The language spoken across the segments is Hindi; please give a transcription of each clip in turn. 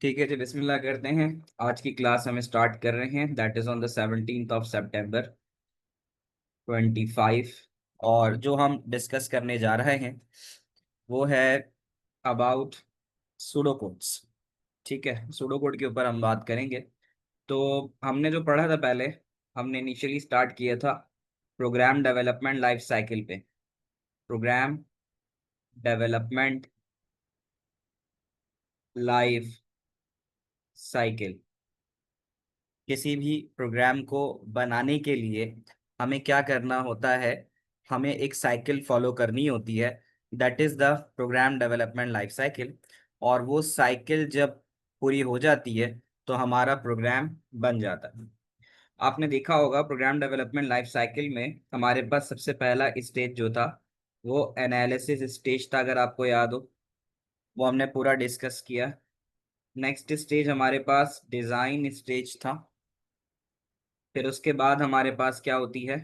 ठीक है जी, बिस्मिल्लाह करते हैं। आज की क्लास हम स्टार्ट कर रहे हैं, दैट इज ऑन द 17 सितंबर 2025। और जो हम डिस्कस करने जा रहे हैं वो है अबाउट सूडो कोड्स। ठीक है, सूडो कोड के ऊपर हम बात करेंगे। तो हमने जो पढ़ा था पहले, हमने इनिशियली स्टार्ट किया था प्रोग्राम डेवलपमेंट लाइफ साइकिल पे। प्रोग्राम डेवलपमेंट लाइफ साइकिल, किसी भी प्रोग्राम को बनाने के लिए हमें क्या करना होता है, हमें एक साइकिल फॉलो करनी होती है, that is the program development life cycle. और वो साइकिल जब पूरी हो जाती है तो हमारा प्रोग्राम बन जाता है। आपने देखा होगा प्रोग्राम डेवलपमेंट लाइफ साइकिल में हमारे पास सबसे पहला स्टेज जो था वो एनालिसिस स्टेज था, अगर आपको याद हो। वो हमने पूरा डिस्कस किया। नेक्स्ट स्टेज हमारे पास डिजाइन स्टेज था। फिर उसके बाद हमारे पास क्या होती है,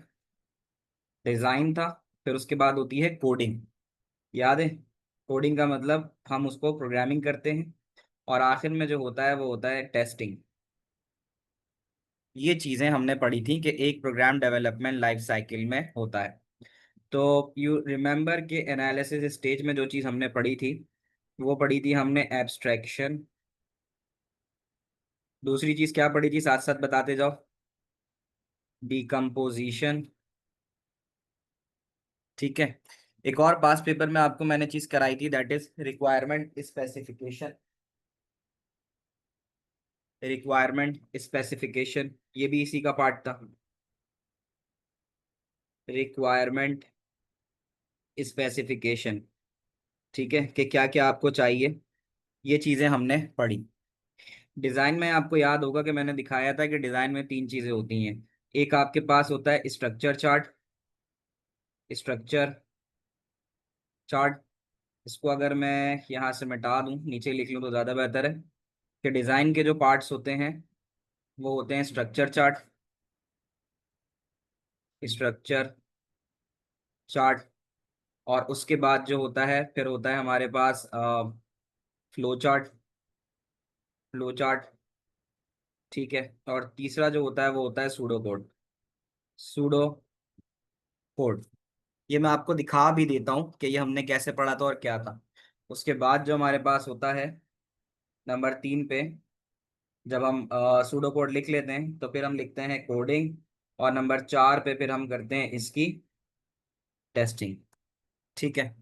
डिजाइन था। फिर उसके बाद होती है कोडिंग। याद है? कोडिंग का मतलब हम उसको प्रोग्रामिंग करते हैं। और आखिर में जो होता है वो होता है टेस्टिंग। ये चीजें हमने पढ़ी थी कि एक प्रोग्राम डेवलपमेंट लाइफ साइकिल में होता है। तो यू रिमेम्बर के एनालिसिस स्टेज में जो चीज हमने पढ़ी थी वो पढ़ी थी हमने एब्स्ट्रैक्शन। दूसरी चीज क्या पढ़ी थी, साथ साथ बताते जाओ। डिकम्पोजिशन। ठीक है। एक और पास पेपर में आपको मैंने चीज कराई थी, that is requirement specification. Requirement specification ये भी इसी का पार्ट था। रिक्वायरमेंट स्पेसिफिकेशन, ठीक है, कि क्या क्या आपको चाहिए, ये चीजें हमने पढ़ी। डिजाइन में आपको याद होगा कि मैंने दिखाया था कि डिजाइन में तीन चीजें होती हैं। एक आपके पास होता है स्ट्रक्चर चार्ट। स्ट्रक्चर चार्ट, इसको अगर मैं यहाँ से मिटा दूं, नीचे लिख लूं तो ज्यादा बेहतर है। कि डिजाइन के जो पार्ट्स होते हैं वो होते हैं स्ट्रक्चर चार्ट। Structure chart. और उसके बाद जो होता है फिर होता है हमारे पास फ्लो चार्ट। फ्लो चार्ट, ठीक है। और तीसरा जो होता है वो होता है सूडो कोड। सूडो कोड, ये मैं आपको दिखा भी देता हूँ कि ये हमने कैसे पढ़ा था और क्या था। उसके बाद जो हमारे पास होता है नंबर 3 पे, जब हम सूडो कोड लिख लेते हैं तो फिर हम लिखते हैं कोडिंग। और नंबर 4 पे फिर हम करते हैं इसकी टेस्टिंग। ठीक है,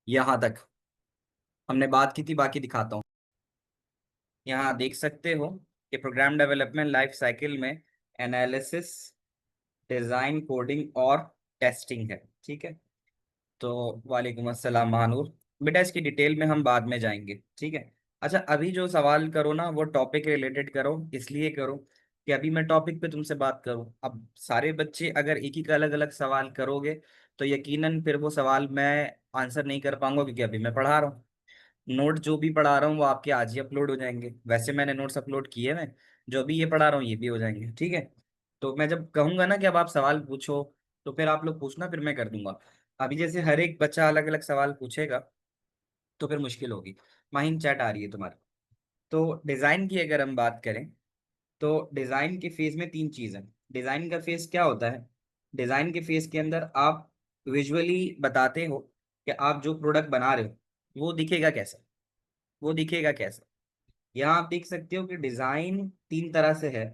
यहाँ तक हमने बात की थी, बाकी दिखाता हूँ। यहाँ देख सकते हो कि प्रोग्राम डेवलपमेंट लाइफ साइकिल में एनालिसिस, डिजाइन, कोडिंग और टेस्टिंग है। ठीक है। तो वालेकुम अस्सलाम महानूर। बेटा इसकी डिटेल में हम बाद में जाएंगे, ठीक है। अच्छा, अभी जो सवाल करो ना वो टॉपिक रिलेटेड करो, इसलिए करो कि अभी मैं टॉपिक पे तुमसे बात करूं। अब सारे बच्चे अगर एक ही का अलग अलग सवाल करोगे तो यकीनन फिर वो सवाल मैं आंसर नहीं कर पाऊंगा, क्योंकि अभी मैं पढ़ा रहा हूँ। नोट जो भी पढ़ा रहा हूँ वो आपके आज ही अपलोड हो जाएंगे। वैसे मैंने नोट्स अपलोड किए हैं, जो भी ये पढ़ा रहा हूँ ये भी हो जाएंगे, ठीक है। तो मैं जब कहूंगा ना कि अब आप सवाल पूछो तो फिर आप लोग पूछना, फिर मैं कर दूंगा। अभी जैसे हर एक बच्चा अलग अलग सवाल पूछेगा तो फिर मुश्किल होगी। माहिन चैट आ रही है तुम्हारी। तो डिजाइन की अगर हम बात करें तो डिजाइन के फेज में तीन चीज है। डिजाइन का फेज क्या होता है, डिजाइन के फेज के अंदर आप विजुअली बताते हो कि आप जो प्रोडक्ट बना रहे हो वो दिखेगा कैसा। वो दिखेगा कैसा, यहाँ आप देख सकते हो कि डिजाइन तीन तरह से है।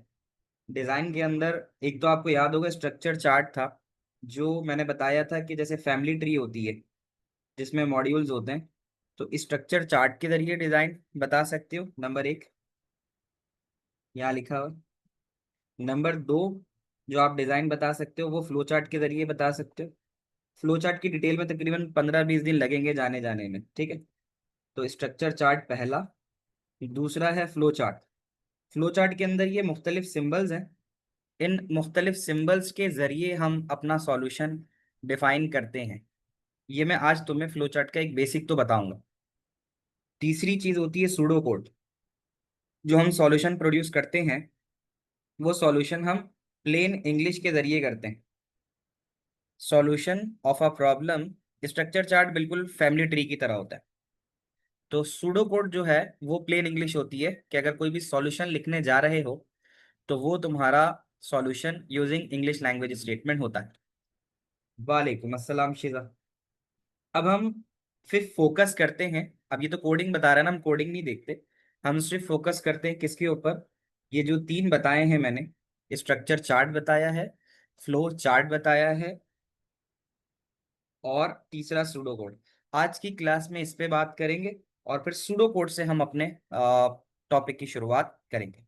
डिजाइन के अंदर एक तो आपको याद होगा स्ट्रक्चर चार्ट था, जो मैंने बताया था कि जैसे फैमिली ट्री होती है जिसमें मॉड्यूल्स होते हैं। तो स्ट्रक्चर चार्ट के जरिए डिजाइन बता सकते हो, नंबर 1 यहाँ लिखा हुआ। नंबर 2, जो आप डिजाइन बता सकते हो वो फ्लो चार्ट के जरिए बता सकते हो। फ्लो चार्ट की डिटेल में तकरीबन 15-20 दिन लगेंगे जाने जाने में, ठीक है। तो स्ट्रक्चर चार्ट पहला। दूसरा है फ्लो चार्ट। फ्लो चार्ट के अंदर ये मुख्तलिफ सिंबल्स हैं। इन मुख्तलिफ सिंबल्स के जरिए हम अपना सॉल्यूशन डिफाइन करते हैं। ये मैं आज तुम्हें फ्लो चार्ट का एक बेसिक तो बताऊंगा। तीसरी चीज होती है सूडो कोड। जो हम सॉल्यूशन प्रोड्यूस करते हैं वो सॉल्यूशन हम प्लेन इंग्लिश के जरिए करते हैं। Solution of a problem, structure chart बिल्कुल फैमिली ट्री की तरह होता है। तो सूडो कोड जो है वो प्लेन इंग्लिश होती है कि अगर कोई भी सॉल्यूशन लिखने जा रहे हो तो वो तुम्हारा solution using English language statement होता है। वालेकुम अस्सलाम शिजा। अब हम फिर फोकस करते हैं। अब ये तो कोडिंग बता रहा है ना, हम कोडिंग नहीं देखते, हम सिर्फ फोकस करते हैं किसके ऊपर। ये जो तीन बताए हैं मैंने, स्ट्रक्चर चार्ट बताया है, फ्लो चार्ट बताया है, और तीसरा सूडो कोड। आज की क्लास में इस पे बात करेंगे और फिर सूडो कोड से हम अपने टॉपिक की शुरुआत करेंगे।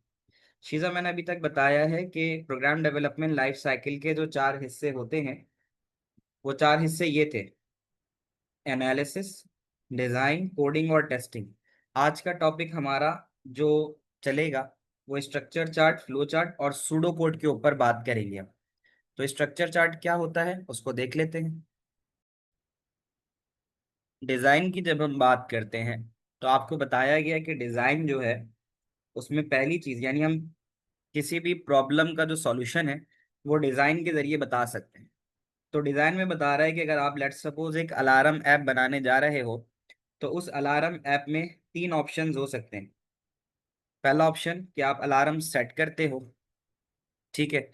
शीजा, मैंने अभी तक बताया है कि प्रोग्राम डेवलपमेंट लाइफ साइकिल के जो चार हिस्से होते हैं, वो चार हिस्से ये थे: एनालिसिस, डिजाइन, कोडिंग और टेस्टिंग। आज का टॉपिक हमारा जो चलेगा वो स्ट्रक्चर चार्ट, फ्लो चार्ट और सूडो कोड के ऊपर बात करेंगे हम। तो स्ट्रक्चर चार्ट क्या होता है उसको देख लेते हैं। डिजाइन की जब हम बात करते हैं तो आपको बताया गया कि डिजाइन जो है उसमें पहली चीज, यानी हम किसी भी प्रॉब्लम का जो सॉल्यूशन है वो डिजाइन के जरिए बता सकते हैं। तो डिजाइन में बता रहा है कि अगर आप लेट सपोज एक अलार्म ऐप बनाने जा रहे हो तो उस अलार्म ऐप में तीन ऑप्शंस हो सकते हैं। पहला ऑप्शन कि आप अलार्म सेट करते हो, ठीक है,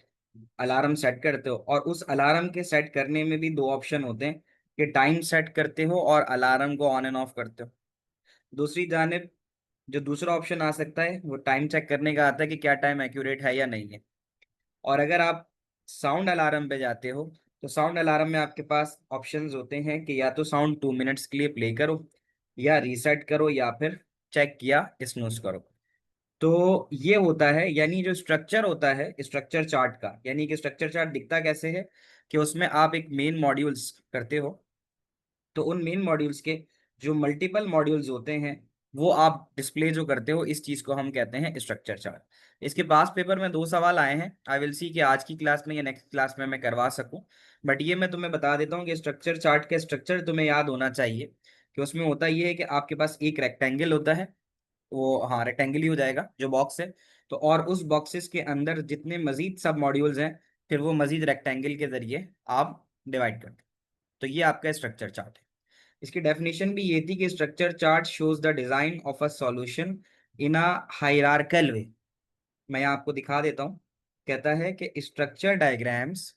अलार्म सेट करते हो, और उस अलार्म के सेट करने में भी दो ऑप्शन होते हैं कि टाइम सेट करते हो और अलार्म को ऑन एंड ऑफ करते हो। दूसरी जानिब जो दूसरा ऑप्शन आ सकता है वो टाइम चेक करने का आता है कि क्या टाइम एक्यूरेट है या नहीं है। और अगर आप साउंड अलार्म पे जाते हो तो साउंड अलार्म में आपके पास ऑप्शंस होते हैं कि या तो साउंड 2 मिनट्स के लिए प्ले करो, या रीसेट करो, या फिर चेक किया स्नूज करो। तो ये होता है, यानी जो स्ट्रक्चर होता है स्ट्रक्चर चार्ट का, यानी कि स्ट्रक्चर चार्ट दिखता कैसे है कि उसमें आप एक मेन मॉड्यूल्स करते हो, तो उन मेन मॉड्यूल्स के जो मल्टीपल मॉड्यूल्स होते हैं वो आप डिस्प्ले जो करते हो, इस चीज को हम कहते हैं स्ट्रक्चर चार्ट। इसके पास पेपर में दो सवाल आए हैं, आई विल सी कि आज की क्लास में या नेक्स्ट क्लास में मैं करवा सकूं। बट ये मैं तुम्हें बता देता हूँ कि स्ट्रक्चर चार्ट का स्ट्रक्चर तुम्हें याद होना चाहिए कि उसमें होता ये है कि आपके पास एक रेक्टेंगल होता है, वो हाँ रेक्टेंगल ही हो जाएगा जो बॉक्स है। तो और उस बॉक्सेस के अंदर जितने मजीद सब मॉड्यूल्स हैं फिर वो मजीद रेक्टेंगल के जरिए आप डिवाइड करते हैं। तो ये आपका स्ट्रक्चर चार्ट है। इसकी डेफिनेशन भी ये थी कि structure chart shows the design of a solution in a hierarchical way. मैं यहाँ आपको दिखा देता हूँ। कहता है कि structure diagrams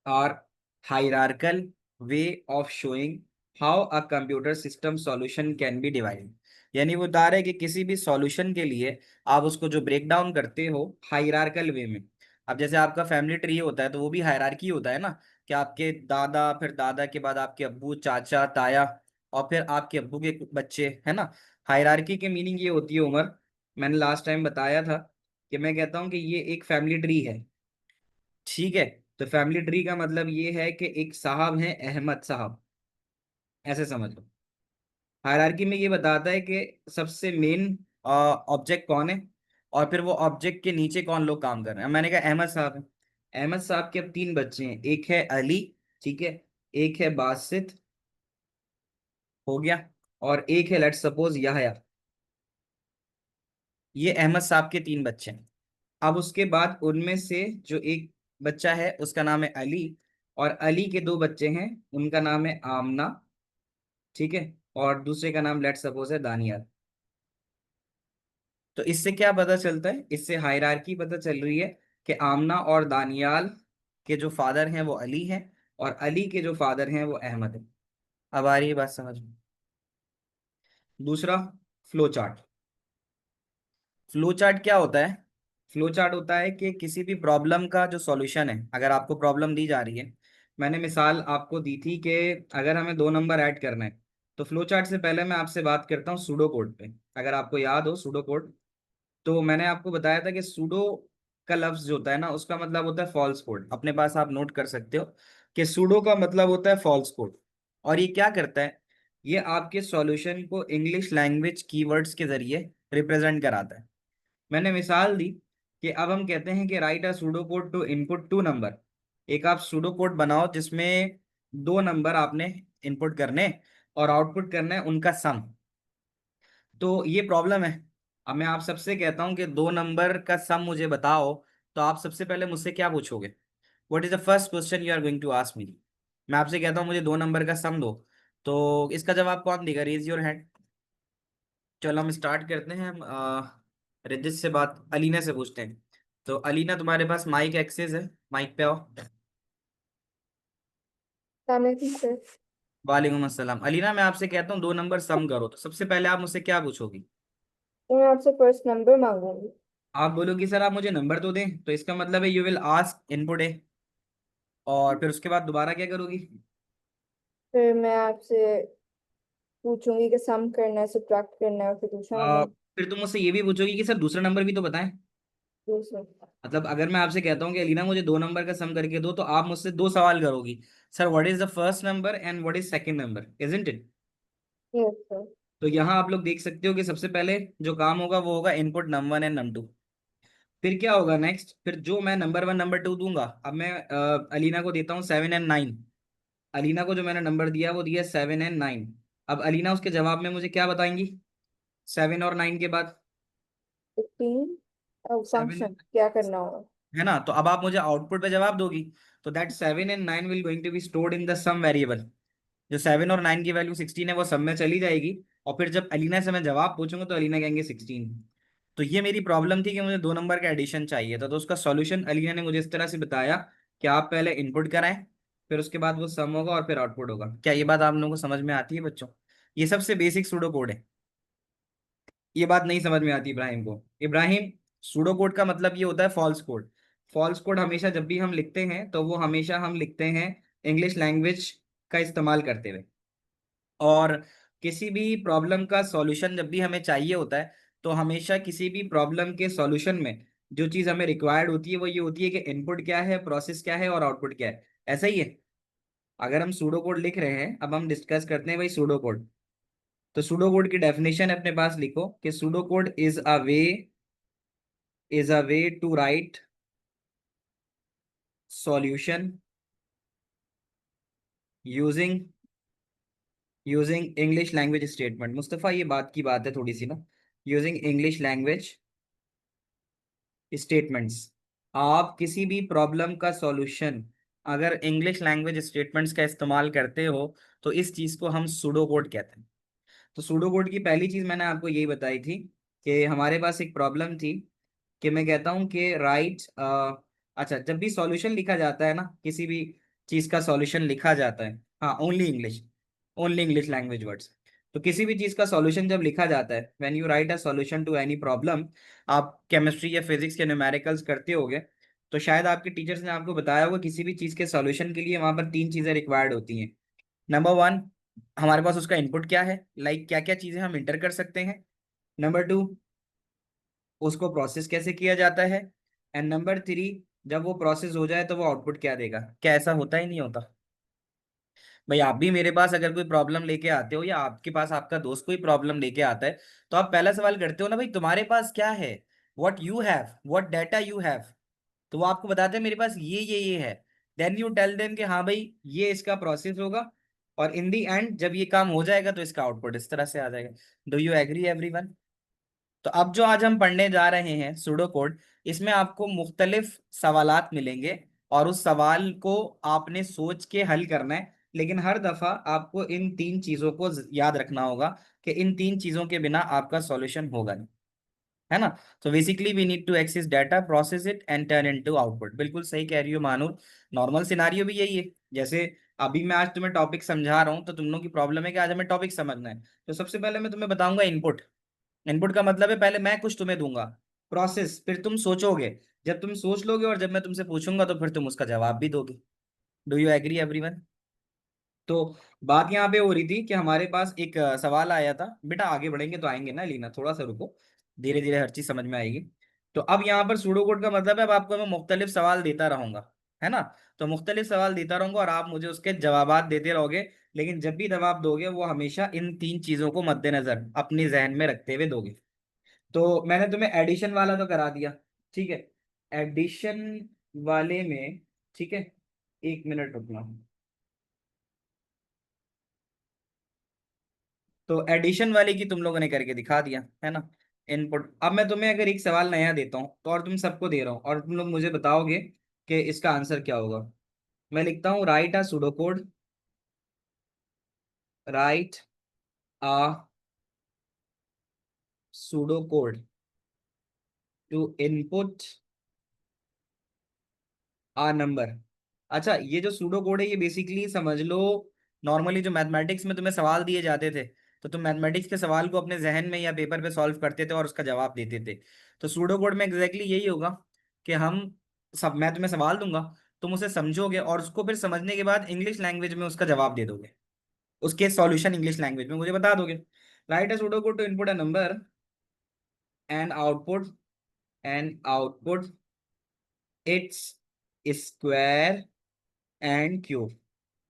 are hierarchical way of showing how a computer system solution can be divided. यानी वो बता रहे हैं कि किसी भी सॉल्यूशन के लिए आप उसको जो ब्रेक डाउन करते हो हायरार्कल वे में। अब जैसे आपका फैमिली ट्री होता है तो वो भी हायरार्की होता है ना, कि आपके दादा, फिर दादा के बाद आपके अब्बू, चाचा, ताया, और फिर आपके अब्बू के बच्चे, है ना। हायरार्की की मीनिंग ये होती है उमर, मैंने लास्ट टाइम बताया था कि मैं कहता हूँ कि ये एक फैमिली ट्री है, ठीक है। तो फैमिली ट्री का मतलब ये है कि एक साहब हैं अहमद साहब, ऐसे समझ लो। हायरार्की में ये बताता है कि सबसे मेन ऑब्जेक्ट कौन है, और फिर वो ऑब्जेक्ट के नीचे कौन लोग काम कर रहे हैं। मैंने कहा अहमद साहब है। अहमद साहब के अब तीन बच्चे हैं, एक है अली, ठीक है, एक है बासित, हो गया, और एक है लेट सपोज याहया। ये अहमद साहब के तीन बच्चे हैं। अब उसके बाद उनमें से जो एक बच्चा है उसका नाम है अली, और अली के दो बच्चे हैं, उनका नाम है आमना, ठीक है, और दूसरे का नाम लेट सपोज है दानियाल। तो इससे क्या पता चलता है, इससे हायरार्की पता चल रही है कि आमना और दानियाल के जो फादर हैं वो अली हैं, और अली के जो फादर हैं वो अहमद है। अब आ रही है बात समझ में। दूसरा, फ्लो चार्ट। फ्लो चार्ट क्या होता है? फ्लो चार्ट होता है कि किसी भी प्रॉब्लम का जो सॉल्यूशन है, अगर आपको प्रॉब्लम दी जा रही है, मैंने मिसाल आपको दी थी कि अगर हमें दो नंबर ऐड करना है, तो फ्लो चार्ट से पहले मैं आपसे बात करता हूँ सूडो कोड पे। अगर आपको याद हो सूडो कोड, तो मैंने आपको बताया था कि सूडो का लफ्ज जो होता है ना उसका मतलब होता है फॉल्स कोड। अपने पास आप नोट कर सकते हो कि सूडो का मतलब होता है फॉल्स कोड। और ये क्या करता है, ये आपके सॉल्यूशन को इंग्लिश लैंग्वेज कीवर्ड्स के जरिए रिप्रेजेंट कराता है। मैंने मिसाल दी कि अब हम कहते हैं कि write a pseudo code to input two number. एक आप सूडो कोड बनाओ जिसमें दो नंबर आपने इनपुट करने और आउटपुट करना है उनका सम। तो ये प्रॉब्लम है। अब मैं आप सबसे कहता हूं कि दो नंबर का सम मुझे बताओ, तो आप सबसे पहले मुझसे क्या पूछोगे? What is the first question you are going to ask me? मैं आपसे कहता हूँ मुझे दो नंबर का सम दो, तो इसका जवाब कौन देगा? Raise your hand. चलो हम स्टार्ट करते हैं। हम रजित से बात, अलीना से पूछते हैं। तो अलीना, तुम्हारे पास माइक एक्सेस है? माइक पे आओ। सलामकुम सर। वालेकुम अस्सलाम। अलीना, मैं आपसे कहता हूँ दो नंबर सम करो, तो सबसे पहले आप मुझसे क्या पूछोगी? तो मैं आपसे फर्स्ट नंबर मांगूंगी। आप बोलोगी सर आप मुझे नंबर तो दें, तो इसका मतलब है you will ask input A, और फिर उसके बाद दोबारा क्या करोगी? फिर मैं आपसे पूछूंगी कि सम करना है, सब्ट्रैक्ट करना है, और फिर दूसरा नंबर। फिर तुम मुझसे ये भी पूछोगी कि सर दूसरा नंबर भी तो बताएं। दूसरा। मतलब अगर मैं आपसे कहता हूँ कि अलीना मुझे दो नंबर का सम करके दो, तो आप मुझसे दो सवाल करोगी। Sir what is the first number and what is second number, isn't it? Yes sir. तो यहाँ आप लोग देख सकते हो कि सबसे पहले जो काम होगा वो होगा input number one and number two. फिर क्या होगा नेक्स्ट? फिर जो मैं नंबर वन नंबर टू दूंगा, अब मैं अलीना को देता हूँ सेवन एंड नाइन। अलीना को जो मैंने नंबर दिया वो दिया सेवन एंड नाइन। अब अलीना उसके जवाब में मुझे क्या बताएंगी सेवन और नाइन के बाद? 15। सेवन, फंक्शन क्या करना होगा? है ना? तो अब आप मुझे आउटपुट पे जवाब दोगी। तो that seven and nine will going to be stored in the sum variable. जो सेवन और नाइन की वैल्यू 16 है वो सब में चली जाएगी। और फिर जब अलीना से मैं जवाब पूछूंगा तो अलीना कहेंगे 16। तो ये मेरी प्रॉब्लम थी कि मुझे दो नंबर का एडिशन चाहिए था, तो उसका सॉल्यूशन अलीना ने मुझे इस तरह से बताया कि आप पहले इनपुट कराएं, फिर उसके बाद वो सम होगा और फिर आउटपुट होगा। क्या ये बात आप लोगों को समझ में आती है बच्चों? ये सबसे बेसिक सूडो कोड है। ये बात नहीं समझ में आती इब्राहिम को? इब्राहिम, सूडो कोड का मतलब ये होता है फॉल्स कोड। फॉल्स कोड हमेशा जब भी हम लिखते हैं तो वो हमेशा हम लिखते हैं इंग्लिश लैंग्वेज का इस्तेमाल करते हुए। और किसी भी प्रॉब्लम का सॉल्यूशन जब भी हमें चाहिए होता है, तो हमेशा किसी भी प्रॉब्लम के सॉल्यूशन में जो चीज़ हमें रिक्वायर्ड होती है वो ये होती है कि इनपुट क्या है, प्रोसेस क्या है और आउटपुट क्या है। ऐसा ही है। अगर हम सूडो कोड लिख रहे हैं, अब हम डिस्कस करते हैं भाई सूडो कोड। तो सूडो कोड की डेफिनेशन अपने पास लिखो कि pseudo code is a way to write solution using using English language statement. Mustafa, ये बात की बात है थोड़ी सी ना, यूजिंग इंग्लिश लैंग्वेज स्टेटमेंट्स। आप किसी भी प्रॉब्लम का सॉल्यूशन अगर इंग्लिश लैंग्वेज स्टेटमेंट्स का इस्तेमाल करते हो, तो इस चीज को हम सूडो कोड कहते हैं। तो सूडो कोड की पहली चीज मैंने आपको यही बताई थी कि हमारे पास एक प्रॉब्लम थी कि मैं कहता हूँ कि राइट, अच्छा, जब भी सॉल्यूशन लिखा जाता है ना, किसी भी चीज का सॉल्यूशन लिखा जाता है, हाँ, ओनली इंग्लिश लैंग्वेज वर्ड्स। तो किसी भी चीज का सॉल्यूशन जब लिखा जाता है, when you write a solution to any problem, आप केमिस्ट्री या फिजिक्स के न्यूमेरिकल्स करते होगे, तो शायद आपके टीचर्स ने आपको बताया होगा किसी भी चीज के सॉल्यूशन के लिए वहां पर तीन चीजें रिक्वायर्ड होती हैं। नंबर वन, हमारे पास उसका इनपुट क्या है, लाइक क्या क्या चीजें हम इंटर कर सकते हैं। नंबर टू, उसको प्रोसेस कैसे किया जाता है। एंड नंबर थ्री, जब वो प्रोसेस हो जाए तो वो आउटपुट क्या देगा। क्या ऐसा होता ही नहीं होता? भाई आप भी मेरे पास अगर कोई प्रॉब्लम लेके आते हो, या आपके पास आपका दोस्त कोई प्रॉब्लम लेके आता है, तो आप पहला सवाल करते हो ना, भाई तुम्हारे पास क्या है, what you have, what data you have. तो वो आपको बताते हैं मेरे पास ये है। देन यू टेल देम कि हाँ भाई ये इसका प्रोसेस होगा, और इन दी एंड जब ये काम हो जाएगा तो इसका आउटपुट इस तरह से आ जाएगा। Do you agree everyone? तो अब जो आज हम पढ़ने जा रहे हैं सूडो कोड, इसमें आपको मुख्तलिफ सवालात मिलेंगे, और उस सवाल को आपने सोच के हल करना है। लेकिन हर दफा आपको इन तीन चीजों को याद रखना होगा कि इन तीन चीजों के बिना आपका सॉल्यूशन होगा नहीं, है ना? तो basically we need to access data, process it and turn into output. बिल्कुल सही कह रही हो मानूर। नॉर्मल सिनारियो भी यही है। जैसे अभी मैं आज तुम्हें टॉपिक समझा रहा हूँ, तो तुम लोग की प्रॉब्लम है कि आज हमें टॉपिक समझना है। तो सबसे पहले मैं तुम्हें बताऊंगा इनपुट। इनपुट का मतलब है पहले मैं कुछ तुम्हें दूंगा, प्रोसेस, फिर तुम सोचोगे, जब तुम सोच लोगे और जब मैं तुमसे पूछूंगा तो फिर तुम उसका जवाब भी दोगे। Do you agree everyone? तो बात यहाँ पे हो रही थी कि हमारे पास एक सवाल आया था। बेटा आगे बढ़ेंगे तो आएंगे ना लीना, थोड़ा सा रुको, धीरे धीरे हर चीज समझ में आएगी। तो अब यहाँ पर सूडो कोड का मतलब है अब आपको मैं मुख्तलिफ सवाल देता रहूंगा, है ना? तो मुख्तलिफ सवाल देता रहूंगा और आप मुझे उसके जवाबात देते रहोगे। लेकिन जब भी जवाब दोगे वो हमेशा इन तीन चीजों को मद्देनजर अपने जहन में रखते हुए दोगे। तो मैंने तुम्हें एडिशन वाला तो करा दिया, ठीक है? एडिशन वाले में, ठीक है, एक मिनट रुकना। तो एडिशन वाले की तुम लोगों ने करके दिखा दिया, है ना? इनपुट। अब मैं तुम्हें अगर एक सवाल नया देता हूँ तो, और तुम सबको दे रहा हूँ, और तुम लोग मुझे बताओगे कि इसका आंसर क्या होगा। मैं लिखता हूँ write a pseudo code, write a pseudo code to input a number. अच्छा, ये जो सूडो कोड है ये बेसिकली समझ लो, नॉर्मली जो मैथमेटिक्स में तुम्हें सवाल दिए जाते थे, तो तुम मैथमेटिक्स के सवाल को अपने जहन में या पेपर पे सॉल्व करते थे और उसका जवाब देते थे। तो सूडो कोड में एग्जैक्टली यही होगा कि हम सब, मैं तुम्हें सवाल दूंगा, तुम उसे समझोगे और उसको फिर समझने के बाद इंग्लिश लैंग्वेज में उसका जवाब दे दोगे, उसके सॉल्यूशन इंग्लिश लैंग्वेज में मुझे बता दोगे। Write a pseudo code to input a number and output, and output its square and cube.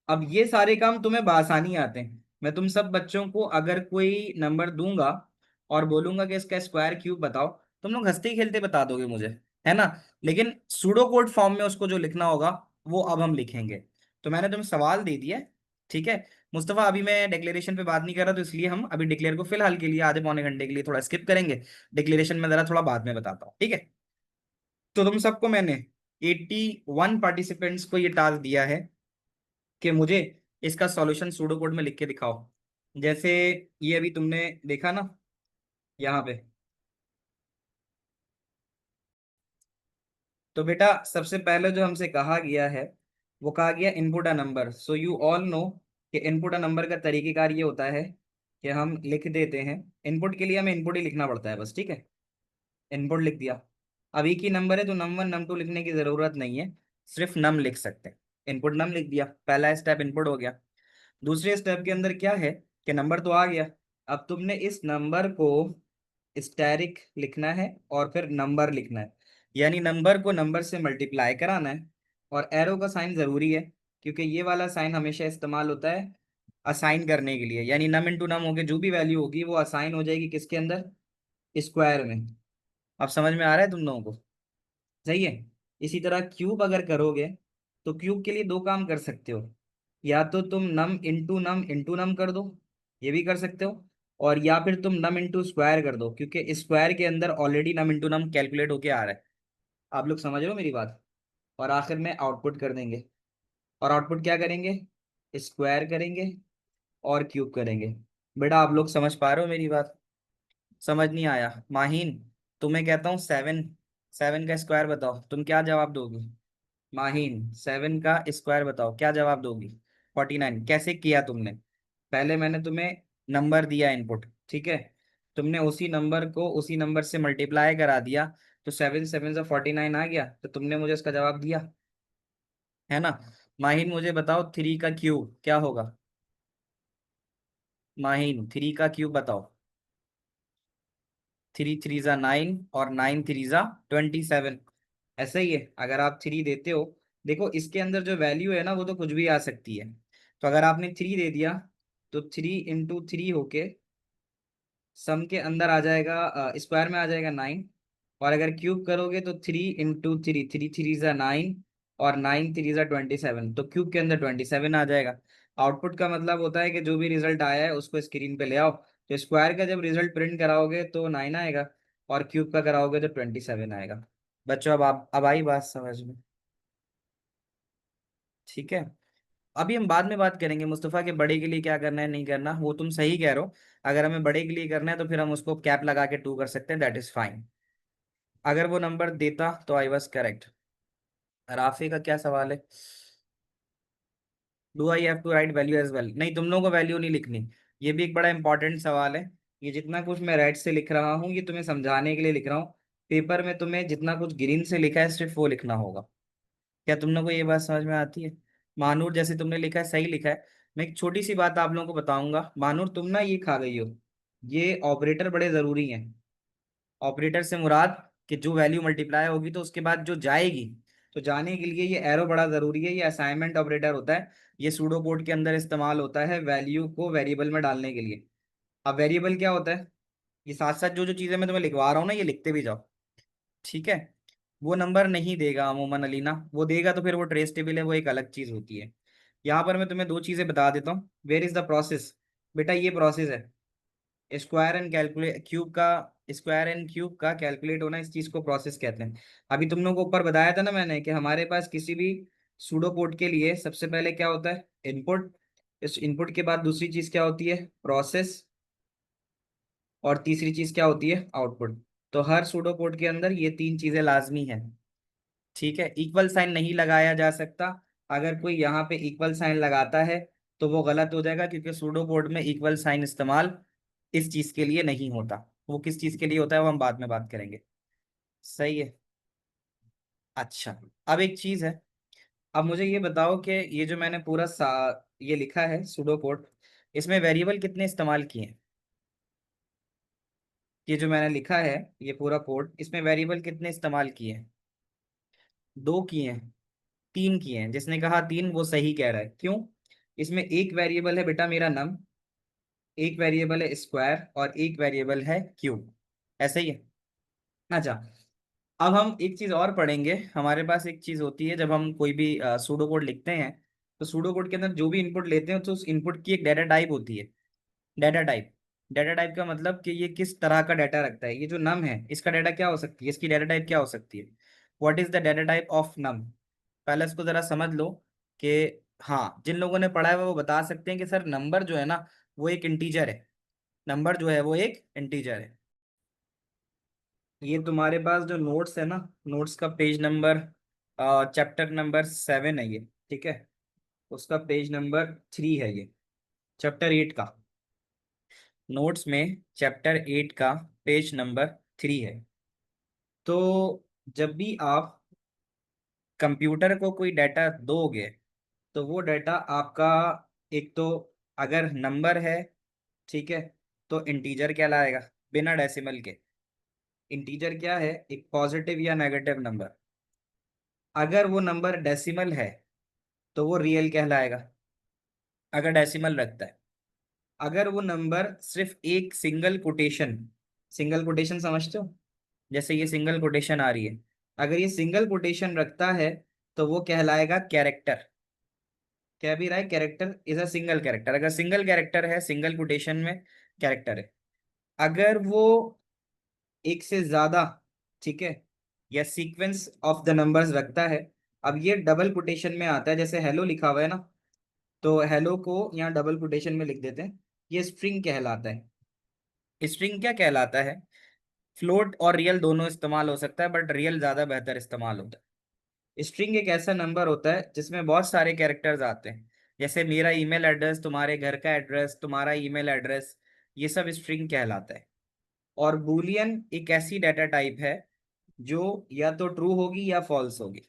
अब ये सारे काम तुम्हें बआसानी आते हैं। मैं तुम सब बच्चों को अगर कोई नंबर दूंगा और बोलूंगा कि इसका स्क्वायर क्यूब बताओ, तुम लोग हंसते ही खेलते बता दोगे मुझे, है ना। लेकिन सूडो कोड फॉर्म में उसको जो लिखना होगा वो अब हम लिखेंगे। तो मैंने तुम्हें सवाल दे दिया है, ठीक है। मुस्तफा, अभी मैं डिक्लेरेशन पे बात नहीं कर रहा, तो इसलिए हम अभी डिक्लेयर को फिलहाल के लिए आधे पौने घंटे के लिए थोड़ा स्किप करेंगे। डिक्लेरेशन में जरा थोड़ा बाद में बताता हूँ, ठीक है। तो तुम सबको मैंने 81 पार्टिसिपेंट्स को ये टास्क दिया है कि मुझे इसका सॉल्यूशन सूडो कोड में लिख के दिखाओ। जैसे ये अभी तुमने देखा ना यहाँ पे। तो बेटा सबसे पहले जो हमसे कहा गया है वो कहा गया input a number. So you all know कि इनपुट अ नंबर का तरीकेकार ये होता है कि हम लिख देते हैं। इनपुट के लिए हमें इनपुट ही लिखना पड़ता है बस, ठीक है। इनपुट लिख दिया। अभी की नंबर है तो नम वन नम टू लिखने की जरूरत नहीं है, सिर्फ नम लिख सकते हैं। इनपुट नम लिख दिया, पहला स्टेप इनपुट हो गया। दूसरे स्टेप के अंदर क्या है कि नंबर तो आ गया। अब तुमने इस नंबर को स्टैरिक लिखना है और फिर नंबर लिखना है, यानी नंबर को नंबर से मल्टीप्लाई कराना है। और एरो का साइन जरूरी है, क्योंकि ये वाला साइन हमेशा इस्तेमाल होता है असाइन करने के लिए, यानी नम इंटू नम होके जो भी वैल्यू होगी वो असाइन हो जाएगी किसके अंदर, स्क्वायर में। अब समझ में आ रहा है तुम लोगों को? सही है। इसी तरह क्यूब अगर करोगे तो क्यूब के लिए दो काम कर सकते हो, या तो तुम नम इंटू नम कर दो, ये भी कर सकते हो। और या फिर तुम नम इंटू स्क्वायर कर दो, क्योंकि स्क्वायर के अंदर ऑलरेडी नम इंटू नम कैलकुलेट होके आ रहा है। आप लोग समझ रहे हो मेरी बात? और आखिर में आउटपुट कर देंगे। और आउटपुट क्या करेंगे, स्क्वायर करेंगे और क्यूब करेंगे। बेटा आप लोग समझ पा रहे हो मेरी बात? समझ नहीं आया माहीन? तुम्हें कहता हूँ सेवन, सेवन का स्क्वायर बताओ, तुम क्या जवाब दोगे? माहीन 7 का स्क्वायर बताओ, क्या जवाब दोगी? 49। कैसे किया तुमने? पहले मैंने तुम्हें नंबर दिया इनपुट, ठीक है। तुमने उसी नंबर को उसी नंबर से मल्टीप्लाई करा दिया, तो 7 7 से 49 आ गया, तो तुमने मुझे उसका जवाब दिया, है ना। माहीन मुझे बताओ 3 का क्यूब क्या होगा? माहीन 3 का क्यूब बताओ। 3 3 जा 9 और 9 3 जा 27। ऐसा ही है, अगर आप 3 देते हो, देखो इसके अंदर जो वैल्यू है ना वो तो कुछ भी आ सकती है। तो अगर आपने 3 दे दिया तो 3 इंटू 3 होके सम के अंदर आ जाएगा, स्क्वायर में आ जाएगा 9। और अगर क्यूब करोगे तो 3 इंटू 3, 3 3 जा 9 और 9 3 जा 27, तो क्यूब के अंदर 27 आ जाएगा। आउटपुट का मतलब होता है कि जो भी रिजल्ट आया है उसको स्क्रीन पे ले आओ। तो स्क्वायर का जब रिजल्ट प्रिंट कराओगे तो 9 आएगा, और क्यूब का कराओगे तो 27 आएगा। बच्चों अब आई बात समझ में? ठीक है। अभी हम बाद में बात करेंगे मुस्तफा के बड़े के लिए क्या करना है नहीं करना, वो तुम सही कह रहे हो। अगर हमें बड़े के लिए करना है तो फिर हम उसको कैप लगा के 2 कर सकते हैं, दैट इज फाइन। अगर वो नंबर देता तो आई वॉज करेक्ट। राफी का क्या सवाल है? Do I have to write value as well? नहीं, तुम लोगों को वैल्यू नहीं लिखनी। ये भी एक बड़ा इंपॉर्टेंट सवाल है। ये जितना कुछ मैं राइट से लिख रहा हूँ ये तुम्हें समझाने के लिए लिख रहा हूँ। पेपर में तुम्हें जितना कुछ ग्रीन से लिखा है सिर्फ वो लिखना होगा। क्या तुम लोगों को ये बात समझ में आती है? महानूर जैसे तुमने लिखा है सही लिखा है। मैं एक छोटी सी बात आप लोगों को बताऊंगा, महानूर तुम ना ये खा गई हो। ये ऑपरेटर बड़े जरूरी हैं। ऑपरेटर से मुराद कि जो वैल्यू मल्टीप्लाई होगी तो उसके बाद जो जाएगी, तो जाने के लिए ये एरो बड़ा जरूरी है। ये असाइनमेंट ऑपरेटर होता है। ये सूडो कोड के अंदर इस्तेमाल होता है वैल्यू को वेरिएबल में डालने के लिए। अब वेरिएबल क्या होता है? ये साथ साथ जो जो चीजें मैं तुम्हें लिखवा रहा हूँ ना ये लिखते भी जाओ, ठीक है। वो नंबर नहीं देगा अमूमन अलीना, वो देगा तो फिर वो ट्रेस टेबल है, वो एक अलग चीज होती है। यहाँ पर मैं तुम्हें दो चीजें बता देता हूँ। Where is the process? बेटा ये प्रोसेस है स्क्वायर एंड कैलकुलेट क्यूब का, स्क्वायर एंड क्यूब का कैलकुलेट होना, इस चीज को प्रोसेस कहते हैं। अभी तुम लोगों को ऊपर बताया था ना मैंने कि हमारे पास किसी भी सूडो कोड के लिए सबसे पहले क्या होता है, इनपुट। इस इनपुट के बाद दूसरी चीज क्या होती है, प्रोसेस। और तीसरी चीज क्या होती है, आउटपुट। तो हर सूडो कोड के अंदर ये तीन चीजें लाजमी है। ठीक है, इक्वल साइन नहीं लगाया जा सकता। अगर कोई यहाँ पे इक्वल साइन लगाता है तो वो गलत हो जाएगा, क्योंकि सूडो कोड में इक्वल साइन इस्तेमाल इस चीज के लिए नहीं होता। वो किस चीज के लिए होता है वो हम बाद में बात करेंगे। सही है। अच्छा, अब एक चीज है। अब मुझे ये बताओ कि ये जो मैंने पूरा ये लिखा है सूडो कोड, इसमें वेरिएबल कितने इस्तेमाल किए हैं? ये जो मैंने लिखा है, ये पूरा कोड, इसमें वेरिएबल कितने इस्तेमाल किए हैं? दो किए हैं? तीन किए हैं? जिसने कहा तीन वो सही कह रहा है। क्यों? इसमें एक वेरिएबल है बेटा मेरा नम, एक वेरिएबल है स्क्वायर, और एक वेरिएबल है क्यूब। ऐसे ही है। अच्छा, अब हम एक चीज और पढ़ेंगे। हमारे पास एक चीज होती है, जब हम कोई भी सूडो कोड लिखते हैं, तो सूडो कोड के अंदर जो भी इनपुट लेते हैं तो उस इनपुट की एक डाटा टाइप होती है। Data type. डाटा टाइप का मतलब कि ये किस तरह का डाटा रखता है। ये जो नम है इसका डाटा क्या हो सकती है, इसकी डाटा टाइप क्या हो सकती है? What is the data type of num? पहले इसको जरा समझ लो कि, हाँ, जिन लोगों ने पढ़ा है वो बता सकते हैं कि सर नंबर जो है ना वो एक इंटीजर है। नंबर जो है वो एक इंटीजर है। ये तुम्हारे पास जो नोट्स है ना, नोट्स का पेज नंबर, चैप्टर नंबर 7 है ये। ठीक है, उसका पेज नंबर 3 है ये, चैप्टर 8 का। नोट्स में चैप्टर 8 का पेज नंबर 3 है। तो जब भी आप कंप्यूटर को कोई डाटा दोगे, तो वो डाटा आपका, एक तो अगर नंबर है, ठीक है, तो इंटीजर कहलाएगा बिना डेसिमल के। इंटीजर क्या है, एक पॉजिटिव या नेगेटिव नंबर। अगर वो नंबर डेसिमल है तो वो रियल कहलाएगा, अगर डेसिमल रखता है। अगर वो नंबर सिर्फ एक सिंगल कोटेशन समझते हो, जैसे ये सिंगल कोटेशन आ रही है, अगर ये सिंगल कोटेशन रखता है तो वो कहलाएगा कैरेक्टर। कह भी रहा है character is a single character, अगर सिंगल कैरेक्टर है सिंगल कोटेशन में, कैरेक्टर है। अगर वो एक से ज्यादा, ठीक है, या सीक्वेंस ऑफ द नंबर्स रखता है, अब ये डबल कोटेशन में आता है, जैसे हेलो लिखा हुआ है ना, तो हेलो को यहाँ डबल कोटेशन में लिख देते हैं, ये स्ट्रिंग कहलाता है। स्ट्रिंग क्या कहलाता है? फ्लोट और रियल दोनों इस्तेमाल हो सकता है, बट रियल ज्यादा बेहतर इस्तेमाल होता है। स्ट्रिंग एक ऐसा नंबर होता है जिसमें बहुत सारे कैरेक्टर्स आते हैं, जैसे मेरा ईमेल एड्रेस, तुम्हारे घर का एड्रेस, तुम्हारा ईमेल एड्रेस, ये सब स्ट्रिंग कहलाता है। और बूलियन एक ऐसी डाटा टाइप है जो या तो ट्रू होगी या फॉल्स होगी।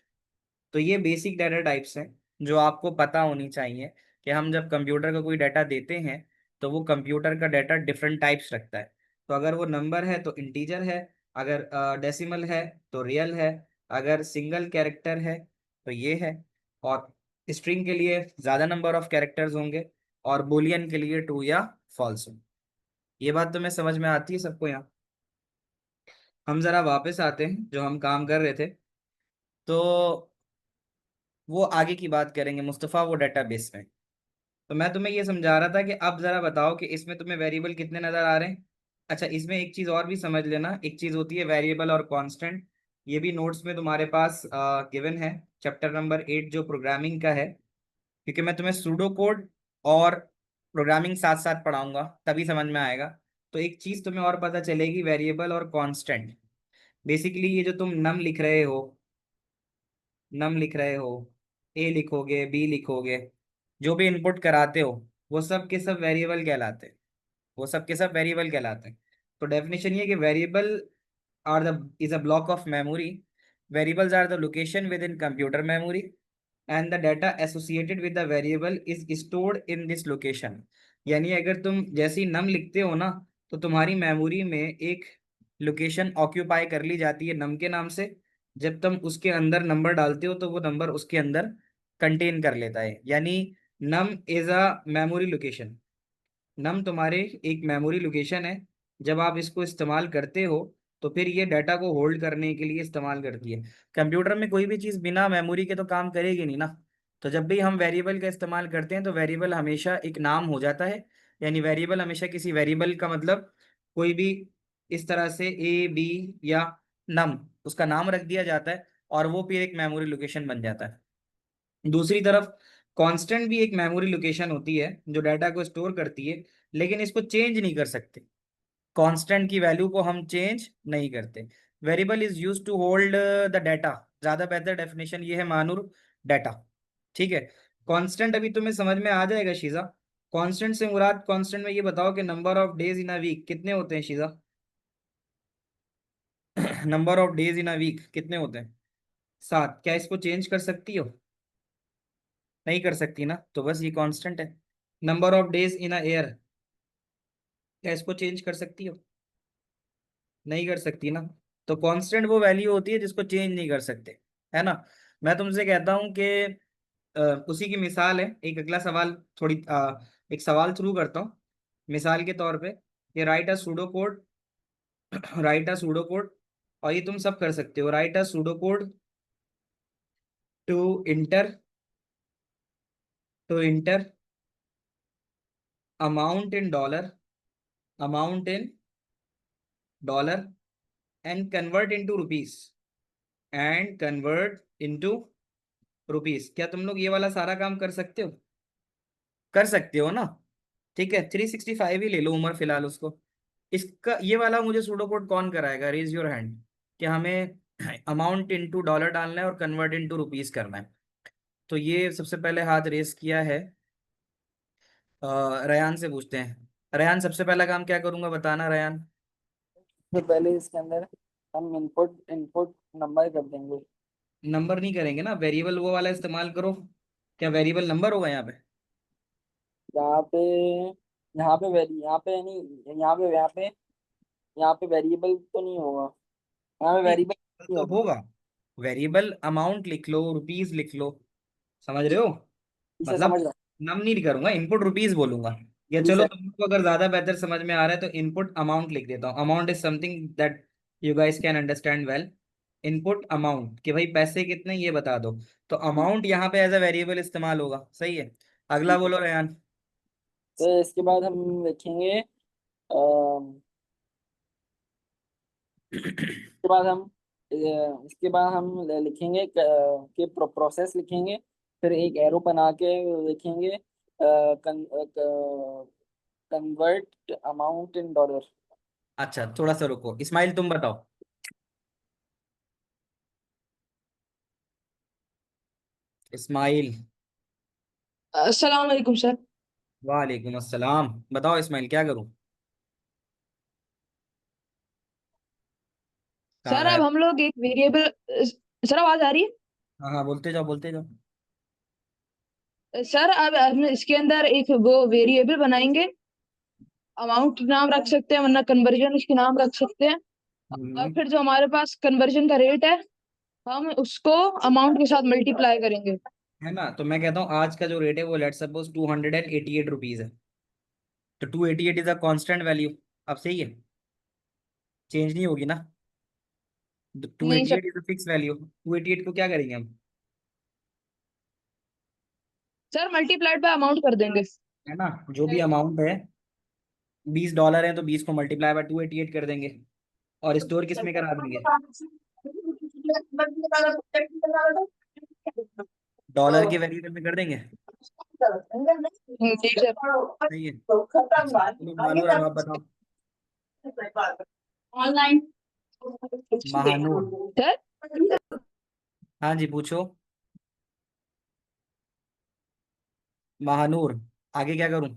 तो ये बेसिक डाटा टाइप्स हैं जो आपको पता होनी चाहिए, कि हम जब कंप्यूटर को कोई डाटा देते हैं तो वो कंप्यूटर का डाटा डिफरेंट टाइप्स रखता है। तो अगर वो नंबर है तो इंटीजर है, अगर डेसिमल है तो रियल है, अगर सिंगल कैरेक्टर है तो ये है, और स्ट्रिंग के लिए ज़्यादा नंबर ऑफ कैरेक्टर्स होंगे, और बुलियन के लिए ट्रू या फॉल्स होंगे। ये बात तो मैं समझ में आती है सबको यहाँ? हम जरा वापस आते हैं जो हम काम कर रहे थे। तो वो आगे की बात करेंगे मुस्तफ़ा, वो डेटाबेस में। तो मैं तुम्हें ये समझा रहा था कि अब जरा बताओ कि इसमें तुम्हें वेरिएबल कितने नजर आ रहे हैं। अच्छा, इसमें एक चीज और भी समझ लेना, एक चीज होती है वेरिएबल और कांस्टेंट। ये भी नोट्स में तुम्हारे पास गिवन है, चैप्टर नंबर 8 जो प्रोग्रामिंग का है। क्योंकि मैं तुम्हें सूडो कोड और प्रोग्रामिंग साथ साथ पढ़ाऊंगा, तभी समझ में आएगा। तो एक चीज तुम्हें और पता चलेगी, वेरिएबल और कांस्टेंट। बेसिकली ये जो तुम नम लिख रहे हो, ए लिखोगे, बी लिखोगे, जो भी इनपुट कराते हो, वो सब के सब वेरिएबल कहलाते हैं। वो सब के सब वेरिएबल कहलाते हैं। तो डेफिनेशन ये है कि variable are the is a block of memory, variables are the location within computer memory, and the data associated with the variable is stored in this location. यानी अगर तुम जैसे ही नम लिखते हो ना, तो तुम्हारी मेमोरी में एक लोकेशन ऑक्यूपाई कर ली जाती है नम के नाम से। जब तुम उसके अंदर नंबर डालते हो तो वो नंबर उसके अंदर कंटेन कर लेता है। यानी num is a memory location. Num तुम्हारे एक मेमोरी लोकेशन है। जब आप इसको इस्तेमाल करते हो तो फिर ये डाटा को होल्ड करने के लिए इस्तेमाल करती है। कंप्यूटर में कोई भी चीज़ बिना मेमोरी के तो काम करेगी नहीं ना। तो जब भी हम वेरिएबल का इस्तेमाल करते हैं तो वेरिएबल हमेशा एक नाम हो जाता है। यानी वेरिएबल हमेशा किसी वेरिएबल का मतलब, कोई भी इस तरह से ए बी या नम, उसका नाम रख दिया जाता है, और वो फिर एक मेमोरी लोकेशन बन जाता है। दूसरी तरफ कांस्टेंट भी एक मेमोरी लोकेशन होती है जो डाटा को स्टोर करती है, लेकिन इसको चेंज नहीं कर सकते। कांस्टेंट की वैल्यू को हम चेंज नहीं करते। Variable is use to hold the data. ज्यादा बेहतर डेफिनेशन ये है मानूर, डाटा। ठीक है। कांस्टेंट अभी तुम्हें समझ में आ जाएगा शीजा। कांस्टेंट से मुराद, कांस्टेंट में ये बताओ कि number of days in a week कितने होते हैं Sheeja? Number of days in a week कितने होते हैं? 7। क्या इसको चेंज कर सकती हो? नहीं कर सकती ना, तो बस ये कांस्टेंट है। Number of days in a year, क्या इसको चेंज कर सकती हो? नहीं कर सकती ना। तो कांस्टेंट वो वैल्यू होती है जिसको चेंज नहीं कर सकते, है ना। मैं तुमसे कहता हूँ कि उसी की मिसाल है एक अगला सवाल। एक सवाल शुरू करता हूँ मिसाल के तौर पे, कि write a pseudo code. Write a pseudo code, और ये तुम सब कर सकते हो। Write a pseudo code to enter, to enter amount in dollar, amount in dollar, and convert into rupees, and convert into rupees. क्या तुम लोग ये वाला सारा काम कर सकते हो? कर सकते हो ना। ठीक है, 365 ही ले लो उम्र फिलहाल उसको। इसका ये वाला मुझे सूडो कोड कौन कराएगा? Raise your hand. कि हमें अमाउंट इनटू डॉलर डालना है और कन्वर्ट इनटू रुपीस करना है। तो ये सबसे पहले हाथ रेस किया है। रेयान से पूछते हैं। रेयान, सबसे पहला काम क्या करूंगा बताना रेयान। तो पहले इसके अंदर हम इनपुट इनपुट नंबर कर देंगे। नंबर नहीं करेंगे ना, वेरिएबल वो वाला इस्तेमाल करो। क्या वेरिएबल नंबर होगा यहाँ पे? यहाँ पे यहाँ पे नहीं, यहाँ पे वेरिएबल तो नहीं होगा। यहाँ पे नहीं, वेरिएबल नहीं तो होगा। होगा। वेरिएबल अमाउंट लिख लो, रुपीस लिख लो। समझ रहे हो? इसे मतलब समझ रहा नम नहीं करूंगा, इनपुट रुपीस बोलूंगा। या हूँ। चलो इसे तुमको अगर ज्यादा बेहतर समझ में आ रहा है तो इनपुट अमाउंट लिख देता हूँ। Amount is something that you guys can understand well. Input amount, कि भाई पैसे कितने ये बता दो। तो अमाउंट यहाँ पे एज अ वेरिएबल इस्तेमाल होगा, सही है। अगला ठीक है। बोलो रेयान। तो इसके बाद हम लिखेंगे इसके बाद हम लिखेंगे कि प्रोसेस लिखेंगे। फिर एक एरो बना के लिखेंगे कन्वर्ट अमाउंट इन डॉलर। अच्छा थोड़ा सा रुको, इस्माइल तुम बताओ। इस्माइल। अस्सलाम वालेकुम सर। वालेकुम अस्सलाम। बताओ इस्माइल, क्या करूँ? कहाँ सर अब गायब? हम लोग एक वेरिएबल, सर आवाज आ रही हाँ हाँ, बोलते जाओ बोलते जाओ। है? सर अब हम इसके अंदर एक वो वेरिएबल बनाएंगे। अमाउंट नाम रख सकते हैं, वरना कन्वर्जन इसके नाम रख सकते हैं। और हम्म, फिर जो हमारे पास कन्वर्जन का रेट है, हम उसको अमाउंट के साथ मल्टीप्लाई करेंगे। है ना। तो मैं कहता हूँ आज का जो रेट है वो लेट सपोज 288 रुपीज है। तो 288 इज अ कांस्टेंट वैल्यू। अब सही है, चेंज नहीं होगी ना। टू नहीं eighty sir. Eight is a fix value. 288 को क्या करेंगे हम? सर मल्टीप्लाइड बाय अमाउंट कर देंगे। है ना, जो भी अमाउंट है, $20 है तो 20 को मल्टीप्लाई बाय 288 कर देंगे। और स्टोर किस में करा देंगे? डॉलर के वेरिएबल में कर देंगे। जी सर। सही है। अच्छा चलो महानूर, अब आप बताओ। ऑनलाइन महानूर। सर। हाँ जी पूछो। महानूर, आगे क्या करूं?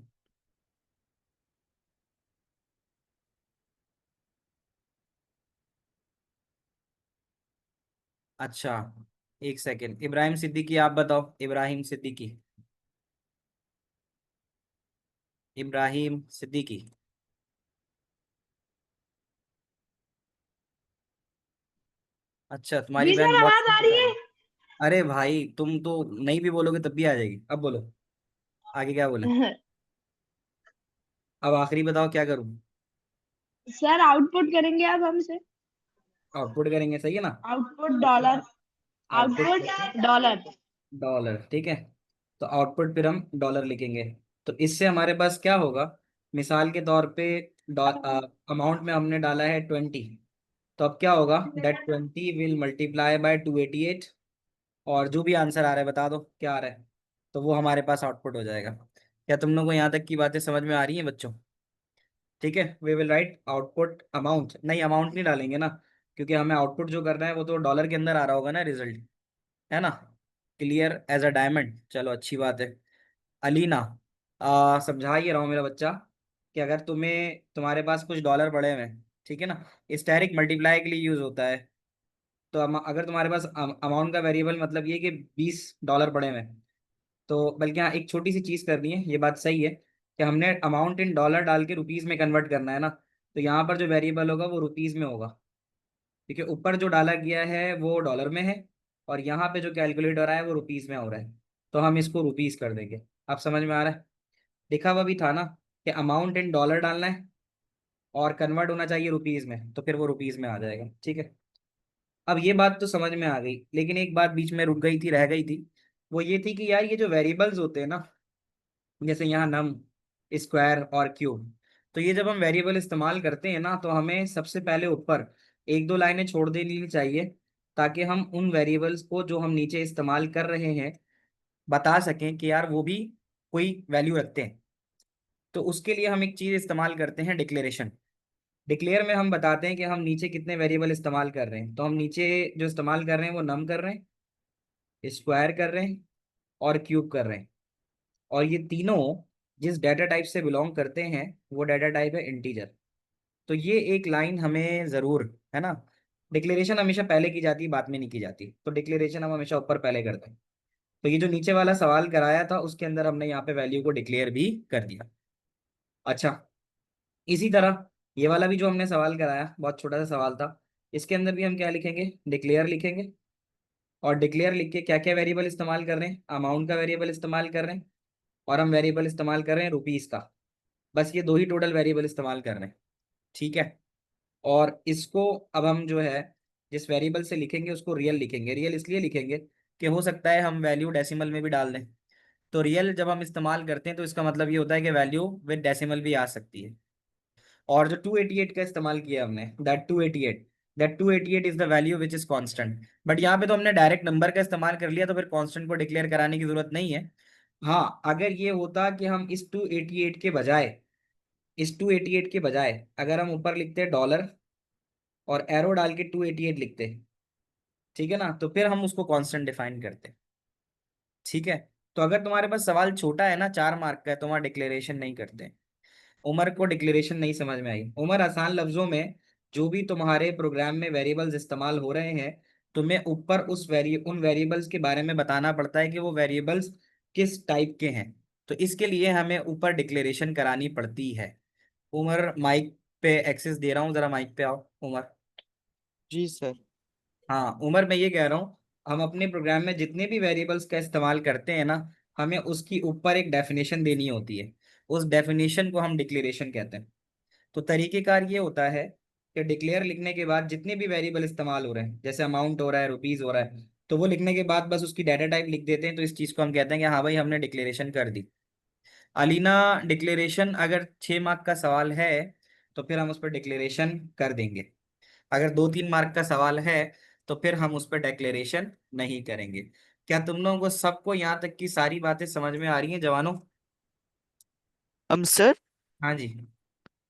अच्छा, एक सेकेंड। इब्राहिम सिद्दीकी, आप बताओ। इब्राहिम सिद्दीकी। इब्राहिम सिद्दीकी। अच्छा, तुम्हारी जी बहन सर बहुत आवाज स्लो आ रही बता रही है। है। अरे भाई, तुम तो नहीं भी बोलोगे तब भी आ जाएगी। अब बोलो, आगे क्या बोले? अब आखिरी बताओ क्या करूं? सर आउटपुट करेंगे अब हमसे। आउटपुट करेंगे, सही है ना। Output dollar. Output output dollar. Dollar, ठीक है। तो आउटपुट फिर हम डॉलर लिखेंगे। तो इससे हमारे पास क्या होगा? मिसाल के तौर पे अमाउंट में हमने डाला है 20। तो अब क्या होगा? That 20 will multiply by 288। और जो भी आंसर आ रहा है बता दो क्या आ रहा है। तो वो हमारे पास आउटपुट हो जाएगा। क्या तुम लोग को यहाँ तक की बातें समझ में आ रही हैं बच्चों? ठीक है, we will write output amount, नहीं अमाउंट नहीं डालेंगे ना, क्योंकि हमें आउटपुट जो करना है वो तो डॉलर के अंदर आ रहा होगा ना रिजल्ट, है ना। क्लियर एज अ डायमंड, चलो अच्छी बात है। अलीना, समझा ही रहा हूँ मेरा बच्चा कि अगर तुम्हारे पास कुछ डॉलर पड़े हुए हैं, ठीक है ना, स्टैटिक मल्टीप्लाई के लिए यूज होता है। तो अगर तुम्हारे पास अमाउंट का वेरिएबल मतलब ये कि $20 पड़े हुए हैं, तो बल्कि हाँ एक छोटी सी चीज करनी है, ये बात सही है कि हमने अमाउंट इन डॉलर डाल के रुपीज में कन्वर्ट करना है ना, तो यहाँ पर जो वेरिएबल होगा वो रुपीज में होगा, क्योंकि ऊपर जो डाला गया है वो डॉलर में है और यहाँ पे जो कैलकुलेट हो रहा है वो रुपीज में हो रहा है, तो हम इसको रुपीज कर देंगे। अब समझ में आ रहा है, लिखा हुआ भी था ना कि अमाउंट इन डॉलर डालना है और कन्वर्ट होना चाहिए रुपीज में, तो फिर वो रुपीज में आ जाएगा, ठीक है। अब ये बात तो समझ में आ गई, लेकिन एक बात बीच में रुक गई थी, रह गई थी, वो ये थी कि यार ये जो वेरिएबल्स होते हैं ना, जैसे यहाँ नम, स्क्वायर और क्यूब, तो ये जब हम वेरिएबल इस्तेमाल करते हैं ना, तो हमें सबसे पहले ऊपर एक दो लाइनें छोड़ देनी चाहिए, ताकि हम उन वेरिएबल्स को जो हम नीचे इस्तेमाल कर रहे हैं बता सकें कि यार वो भी कोई वैल्यू रखते हैं। तो उसके लिए हम एक चीज इस्तेमाल करते हैं, डिक्लेरेशन। डिक्लेयर में हम बताते हैं कि हम नीचे कितने वेरिएबल इस्तेमाल कर रहे हैं, तो हम नीचे जो इस्तेमाल कर रहे हैं वो नम कर रहे हैं, स्क्वायर कर रहे हैं और क्यूब कर रहे हैं, और ये तीनों जिस डाटा टाइप से बिलोंग करते हैं वो डाटा टाइप है इंटीजर। तो ये एक लाइन हमें जरूर, है ना, डिक्लेरेशन हमेशा पहले की जाती है, बाद में नहीं की जाती, तो डिक्लेरेशन हम हमेशा ऊपर पहले करते हैं। तो ये जो नीचे वाला सवाल कराया था उसके अंदर हमने यहाँ पे वैल्यू को डिक्लेयर भी कर दिया। अच्छा, इसी तरह ये वाला भी जो हमने सवाल कराया बहुत छोटा सा सवाल था, इसके अंदर भी हम क्या लिखेंगे, डिक्लेयर लिखेंगे। और डिक्लेयर लिख के क्या क्या वेरिएबल इस्तेमाल कर रहे हैं, अमाउंट का वेरिएबल इस्तेमाल कर रहे हैं और हम वेरिएबल इस्तेमाल कर रहे हैं रुपीस का, बस ये दो ही टोटल वेरिएबल इस्तेमाल कर रहे हैं, ठीक है। और इसको अब हम जो है जिस वेरिएबल से लिखेंगे उसको रियल लिखेंगे। रियल इसलिए लिखेंगे कि हो सकता है हम वैल्यू डेसिमल में भी डाल दें, तो रियल जब हम इस्तेमाल करते हैं तो इसका मतलब ये होता है कि वैल्यू विद डेसिमल भी आ सकती है। और जो 288 का इस्तेमाल किया हमने, that 288 is the value which is constant. But यहाँ पे तो हमने डायरेक्ट नंबर का इस्तेमाल कर लिया, तो फिर कांस्टेंट को डिक्लेयर कराने की जरूरत नहीं है। हाँ, अगर ये होता कि हम इस 288 के बजाय अगर हम ऊपर लिखते डॉलर और एरो डाल के 288 लिखते, ठीक है ना, तो फिर हम उसको कांस्टेंट डिफाइन करते, ठीक है। तो अगर तुम्हारे पास सवाल छोटा है ना, 4 मार्क का है, तो वहाँ डिक्लेरेशन नहीं करते। उमर को डिक्लेरेशन नहीं समझ में आई। उमर, आसान लफ्जों में जो भी तुम्हारे प्रोग्राम में वेरिएबल्स इस्तेमाल हो रहे हैं, तुम्हें ऊपर उन वेरिएबल्स के बारे में बताना पड़ता है कि वो वेरिएबल्स किस टाइप के हैं, तो इसके लिए हमें ऊपर डिक्लेरेशन करानी पड़ती है। उमर, माइक पे एक्सेस दे रहा हूँ, जरा माइक पे आओ उमर। जी सर। हाँ उमर, मैं ये कह रहा हूँ, हम अपने प्रोग्राम में जितने भी वेरिएबल्स का इस्तेमाल करते हैं ना, हमें उसकी ऊपर एक डेफिनेशन देनी होती है, उस डेफिनेशन को हम डिक्लेरेशन कहते हैं। तो तरीकेकार ये होता है कि डिक्लेयर लिखने के बाद जितने भी वेरिएबल इस्तेमाल हो रहे हैं, जैसे अमाउंट हो रहा है, रुपीज हो रहा है, तो वो लिखने के बाद बस उसकी डाटा टाइप लिख देते हैं, तो इस चीज को हम कहते हैं कि हाँ भाई हमने डिक्लेरेशन कर दी। अलीना, डिक्लेरेशन अगर 6 मार्क का सवाल है तो फिर हम उस पर डिक्लेरेशन कर देंगे, अगर 2-3 मार्क का सवाल है तो फिर हम उस पर डिक्लेरेशन नहीं करेंगे। क्या तुम लोगों को सबको यहाँ तक की सारी बातें समझ में आ रही हैं जवानों? हम सर, हाँ जी।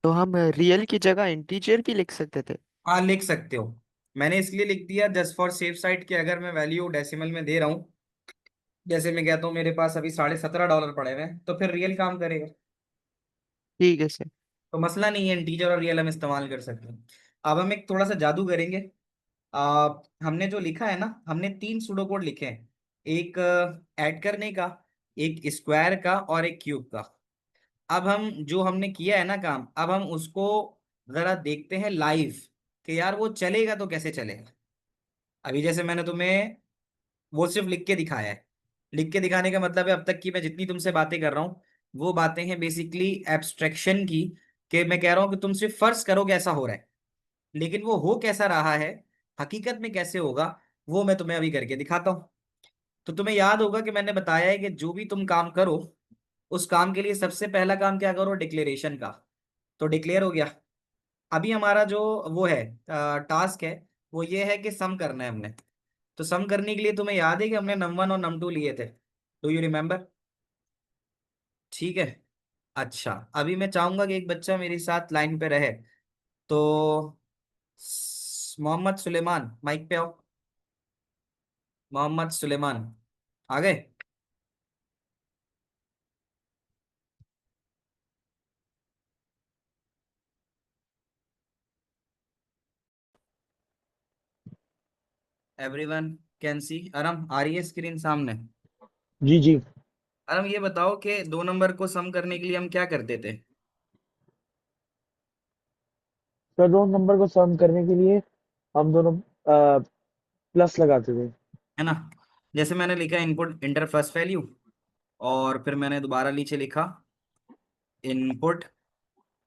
तो हम रियल की जगह इंटीजर भी लिख सकते थे। हाँ लिख सकते हो, मैंने इसलिए लिख दिया जस्ट फॉर सेफ साइड कि अगर मैं वैल्यू डेसिमल में दे रहा हूँ, जैसे मैं कहता हूँ मेरे पास अभी $17.5 पड़े हुए हैं, तो फिर रियल काम करेगा, ठीक है सर। तो मसला नहीं है, इंटीजर और रियल हम इस्तेमाल कर सकते हैं। अब हम एक थोड़ा सा जादू करेंगे। आ, हमने जो लिखा है ना, हमने 3 सूडो कोड लिखे हैं, एक ऐड करने का, एक स्क्वायर का और एक क्यूब का। अब हम जो हमने किया है ना काम, अब हम उसको जरा देखते हैं लाइव कि यार वो चलेगा तो कैसे चलेगा। अभी जैसे मैंने तुम्हें वो सिर्फ लिख के दिखाया है, लिख के दिखाने का मतलब है अब तक की मैं जितनी तुमसे बातें कर रहा हूँ वो बातें हैं बेसिकली एब्स्ट्रैक्शन की, कि मैं कह रहा हूँ कि तुम सिर्फ फर्ज करो कि ऐसा हो रहा है, लेकिन वो हो कैसा रहा है, हकीकत में कैसे होगा, वो मैं तुम्हें अभी करके दिखाता हूँ। तो तुम्हें याद होगा कि मैंने बताया है कि जो भी तुम काम करो उस काम के लिए सबसे पहला काम क्या करो, डिक्लेरेशन का। तो डिक्लेयर हो गया। अभी हमारा जो वो है टास्क है, वो ये है कि सम करना है हमने। तो सम करने के लिए तुम्हें याद है कि हमने num1 और num2 लिए थे, डू यू रिमेम्बर? ठीक है, अच्छा, अभी मैं चाहूंगा कि एक बच्चा मेरे साथ लाइन पे रहे। तो मोहम्मद सुलेमान, माइक पे आओ। मोहम्मद सुलेमान आ गए? Everyone can see. अरम, आ रही है स्क्रीन सामने? जी जी। अरम, ये बताओ कि 2 नंबर को सम करने के लिए हम क्या करते थे? सर 2 नंबर को सम करने के लिए हम दोनों प्लस लगाते थे। है ना? जैसे मैंने लिखा इनपुट इंटर फर्स्ट वैल्यू, और फिर मैंने दोबारा नीचे लिखा इनपुट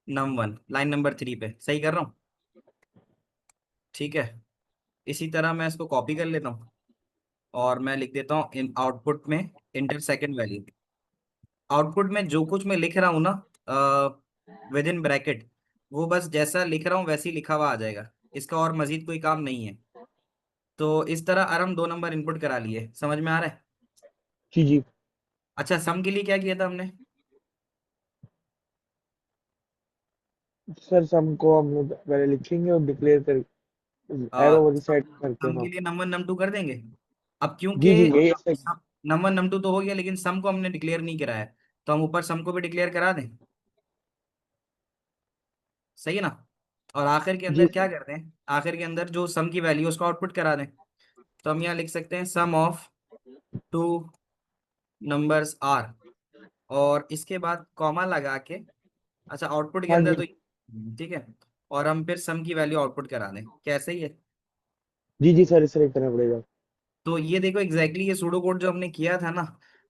num1, लाइन नंबर 3 पे। सही कर रहा हूँ? ठीक है। इसी तरह मैं इसको कॉपी कर लेता हूँ और मैं लिख देता हूँ इन आउटपुट में इंटर सेकेंड वैल्यू। आउटपुट में जो कुछ मैं लिख रहा हूँ ना, विद इन ब्रैकेट, वो बस जैसा लिख रहा हूँ वैसे ही लिखा हुआ आ जाएगा। इसका और मजीद कोई काम नहीं है। तो इस तरह आराम 2 नंबर इनपुट करा लिए। समझ में आ रहा है? जी जी। अच्छा, सम के लिए क्या किया था हमने? सर सम को हम लोग पहले लिखेंगे और डिक्लेयर कर एरो वाली साइड करते हैं सम के हम। लिए नंबर नम टू कर देंगे। अब जी क्योंकि जी यही सर। नंबर नम टू तो हो गया, लेकिन सम को हमने डिक्लेयर नहीं करा है, तो हम ऊपर सम को भी डिक्लेयर करा दें। सही है ना? और आखिर के जी अंदर क्या करते हैं, आखिर के अंदर जो सम की वैल्यू उसको आउटपुट करा दें। तो हम यहाँ लिख सकते हैं सम ऑफ टू नंबर्स आर, और इसके बाद कॉमा लगा के, अच्छा आउटपुट के हाँ अंदर जी। तो ठीक है, और हम फिर सम की वैल्यू आउटपुट करा दें। कैसे ही है? जी जी सर, इस तरह करना पड़ेगा। तो ये देखो एग्जैक्टली ये सूडो कोड जो हमने किया था ना,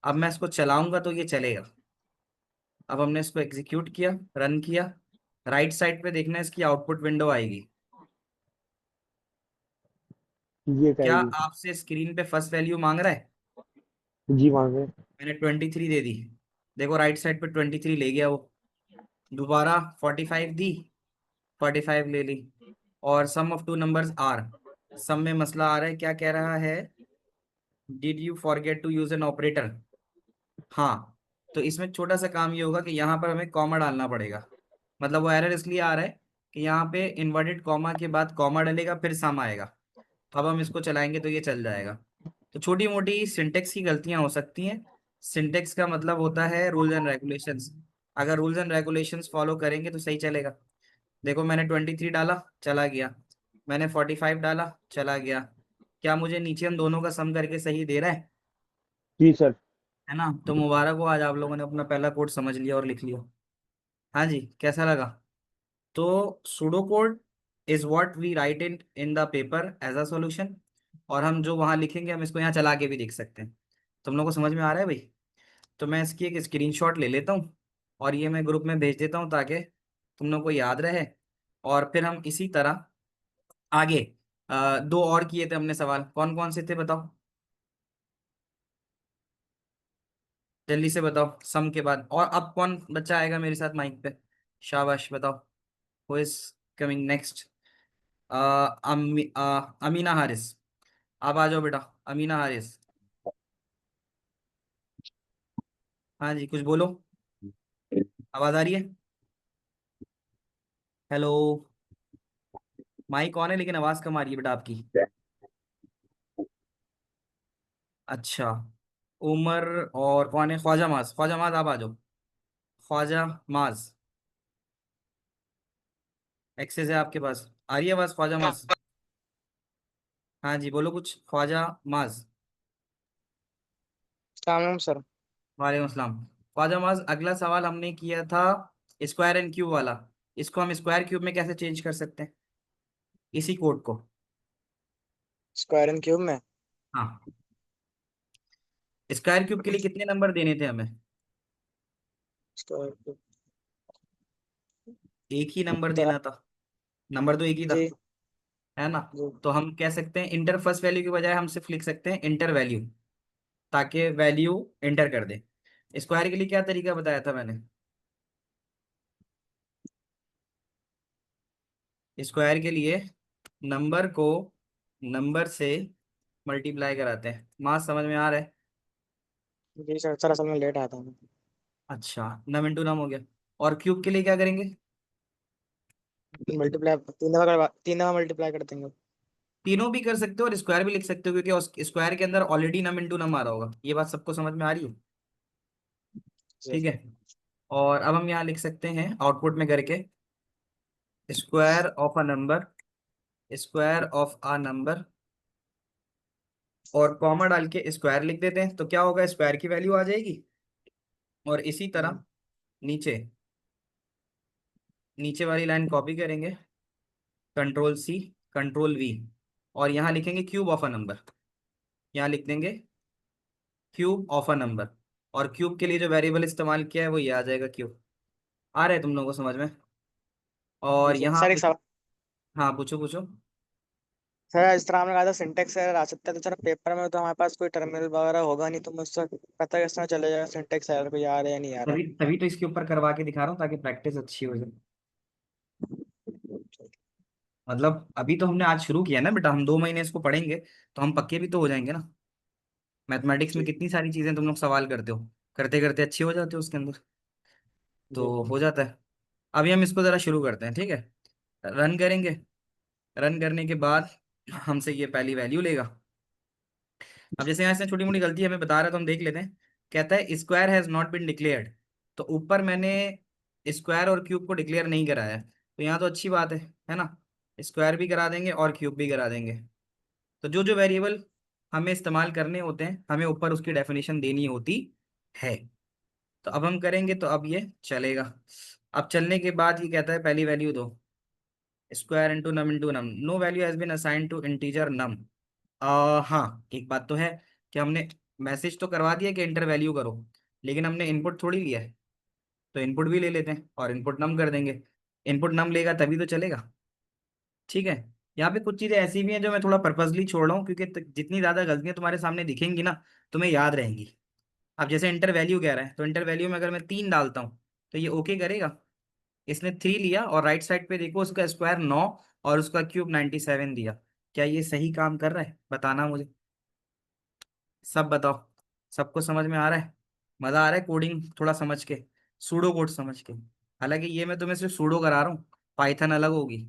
अब मैं इसको चलाऊंगा तो ये चलेगा। अब हमने इसको एग्जीक्यूट किया, रन किया, राइट साइड पे देखना इसकी आउटपुट विंडो आएगी। ये क्या कहेगी। आपसे स्क्रीन पे फर्स्ट वैल्यू मांग रहा है? जी मांगे। मैंने 23 दे दी। देखो राइट साइड पे 23 ले गया वो। दोबारा 45 दी, 45 ले ली। और sum of two numbers are, sum में मसला आ रहा है, क्या कह रहा है? Did you forget to use an operator? हाँ। तो इसमें छोटा सा काम ये होगा कि यहाँ पर हमें कॉमा डालना पड़ेगा। मतलब वो एरर इसलिए आ रहा है कि यहाँ पे इन्वर्टेड कॉमा के बाद कॉमा डलेगा, फिर सम आएगा। तो अब हम इसको चलाएंगे तो ये चल जाएगा। तो छोटी मोटी सिंटेक्स की गलतियां हो सकती हैं। सिंटेक्स का मतलब होता है रूल्स एंड रेगुलेशंस। अगर रूल्स एंड रेगुलेशंस फॉलो करेंगे तो सही चलेगा। देखो मैंने 23 डाला, चला गया। मैंने 45 डाला, चला गया। क्या मुझे नीचे हम दोनों का सम करके सही दे रहा है? जी सर। है ना? तो मुबारक हो, आज आप लोगों ने अपना पहला कोड समझ लिया और लिख लिया। हाँ जी, कैसा लगा? तो pseudo code is what we write in the paper as a solution, और हम जो वहां लिखेंगे हम इसको यहाँ चला के भी देख सकते हैं। तुम लोग को समझ में आ रहा है भाई? तो मैं इसकी एक स्क्रीनशॉट ले लेता हूँ और ये मैं ग्रुप में भेज देता हूँ ताकि तुम लोग को याद रहे। और फिर हम इसी तरह आगे 2 और किए थे हमने सवाल। कौन कौन से थे बताओ? जल्दी से बताओ सम के बाद। और अब कौन बच्चा आएगा मेरे साथ माइक पे? शाबाश, बताओ। Who is coming next? Amina Haris. आप आ जाओ बेटा। अमीना हारिस, हाँ जी कुछ बोलो। आवाज आ रही है? हेलो। माइक ऑन है लेकिन आवाज कम आ रही है बेटा आपकी। अच्छा। उमर, और कौन है? ख्वाजा माज, ख्वाजा माज आप आ जाओ। ख्वाजा माज, एक्सेस है आपके पास? आ रही है आवाज ख्वाजा माज? हाँ जी बोलो कुछ, ख्वाजा माज। सलाम सर। वालेकुम अस्सलाम। ख्वाजा माज, अगला सवाल हमने किया था स्क्वायर एंड क्यूब वाला। इसको हम स्क्वायर क्यूब में कैसे चेंज कर सकते हैं, इसी कोड को? स्क्वायर एंड क्यूब में हाँ। स्क्वायर क्यूब के लिए कितने नंबर देने थे हमें? स्क्वायर क्यूब एक ही नंबर तो देना था। नंबर तो एक ही था, जी है ना? जी। तो हम कह सकते हैं इंटर फर्स्ट वैल्यू के बजाय हम सिर्फ लिख सकते हैं इंटर वैल्यू, ताकि वैल्यू इंटर कर दे। स्क्वायर के लिए क्या तरीका बताया था मैंने? स्क्वायर के लिए नंबर को नंबर से मल्टीप्लाई कराते हैं। मास समझ में आ रहा है? जी सर, सर असल में लेट आता हूँ। अच्छा, नम इंटू नम हो गया। और क्यूब के लिए क्या करेंगे? मल्टीप्लाई 3 दफा मल्टीप्लाई कर देंगे। तीनों भी कर सकते हो और स्क्वायर भी लिख सकते हो, क्योंकि उस स्क्वायर के अंदर ऑलरेडी नम इंटू नम आ रहा होगा। ये बात सबको समझ में आ रही है? ठीक यस। है। और अब हम यहाँ लिख सकते हैं आउटपुट में करके, square of a number, square of a number, और कॉमा डाल के स्क्वायर लिख देते हैं। तो क्या होगा, स्क्वायर की वैल्यू आ जाएगी। और इसी तरह नीचे, नीचे वाली लाइन कॉपी करेंगे, कंट्रोल सी, कंट्रोल वी, और यहाँ लिखेंगे क्यूब ऑफ अ नंबर। यहाँ लिख देंगे क्यूब ऑफ अ नंबर। और क्यूब के लिए जो वेरिएबल इस्तेमाल किया है वो ये आ जाएगा, क्यूब। आ रहा है तुम लोगों को समझ में? और जी सर। यहाँ सर आप एक सवाल। हाँ, पूछो पूछो। सर इस तरह हमने कहा था सिंटेक्स एरर आ सकता है, तो सर पेपर में तो हमारे पास कोई टर्मिनल वगैरह होगा नहीं, तो मुझसे पता किस तरह चलेगा सिंटेक्स एरर कोई आ रहा है या नहीं आ रहा तभी तभी तो इसके ऊपर करवा के दिखा रहा हूँ, ताकि प्रैक्टिस अच्छी हो जाए। मतलब अभी तो हमने आज शुरू किया ना बेटा, हम 2 महीने इसको पढ़ेंगे तो हम पक्के भी तो हो जाएंगे ना। मैथमेटिक्स में जी कितनी सारी चीजें तुम लोग सवाल करते हो, करते करते अच्छे हो जाते हो उसके अंदर, जी। तो हो जाता है। अभी हम इसको जरा शुरू करते हैं, ठीक है? रन करेंगे। रन करने के बाद हमसे ये पहली वैल्यू लेगा। अब जैसे यहाँ से छोटी मोटी गलती हमें बता रहा है, तो हम देख लेते हैं। कहता है square has not been declared. तो ऊपर मैंने स्क्वायर और क्यूब को डिक्लेयर नहीं कराया है, तो यहाँ तो अच्छी बात है ना? स्क्वायर भी करा देंगे और क्यूब भी करा देंगे। तो जो जो वेरिएबल हमें इस्तेमाल करने होते हैं, हमें ऊपर उसकी डेफिनेशन देनी होती है। तो अब हम करेंगे, तो अब ये चलेगा। अब चलने के बाद ये कहता है पहली वैल्यू दो, square into num, no value has been assigned to integer num. हाँ, एक बात तो है कि हमने मैसेज तो करवा दिया कि इंटर वैल्यू करो, लेकिन हमने इनपुट थोड़ी लिया है। तो इनपुट भी ले लेते हैं और इनपुट नम कर देंगे। इनपुट नम लेगा तभी तो चलेगा। ठीक है। यहाँ पे कुछ चीजें ऐसी भी हैं जो मैं थोड़ा पर्पसली छोड़ रहा हूँ, क्योंकि जितनी ज्यादा गलतियां तुम्हारे सामने दिखेंगी ना, तुम्हें याद रहेंगी। अब जैसे इंटर वैल्यू कह रहा है, तो इंटर वैल्यू में अगर मैं 3 डालता हूँ तो ये ओके करेगा। इसने 3 लिया और राइट साइड पे देखो उसका स्क्वायर 9 और उसका क्यूब 97 दिया। क्या ये सही काम कर रहा है, बताना मुझे। सब बताओ। सबको समझ में आ रहा है? मजा आ रहा है कोडिंग थोड़ा समझ के, सूडो कोड समझ के? हालांकि ये मैं तुम्हें सिर्फ सूडो करा रहा हूँ, पाइथन अलग होगी।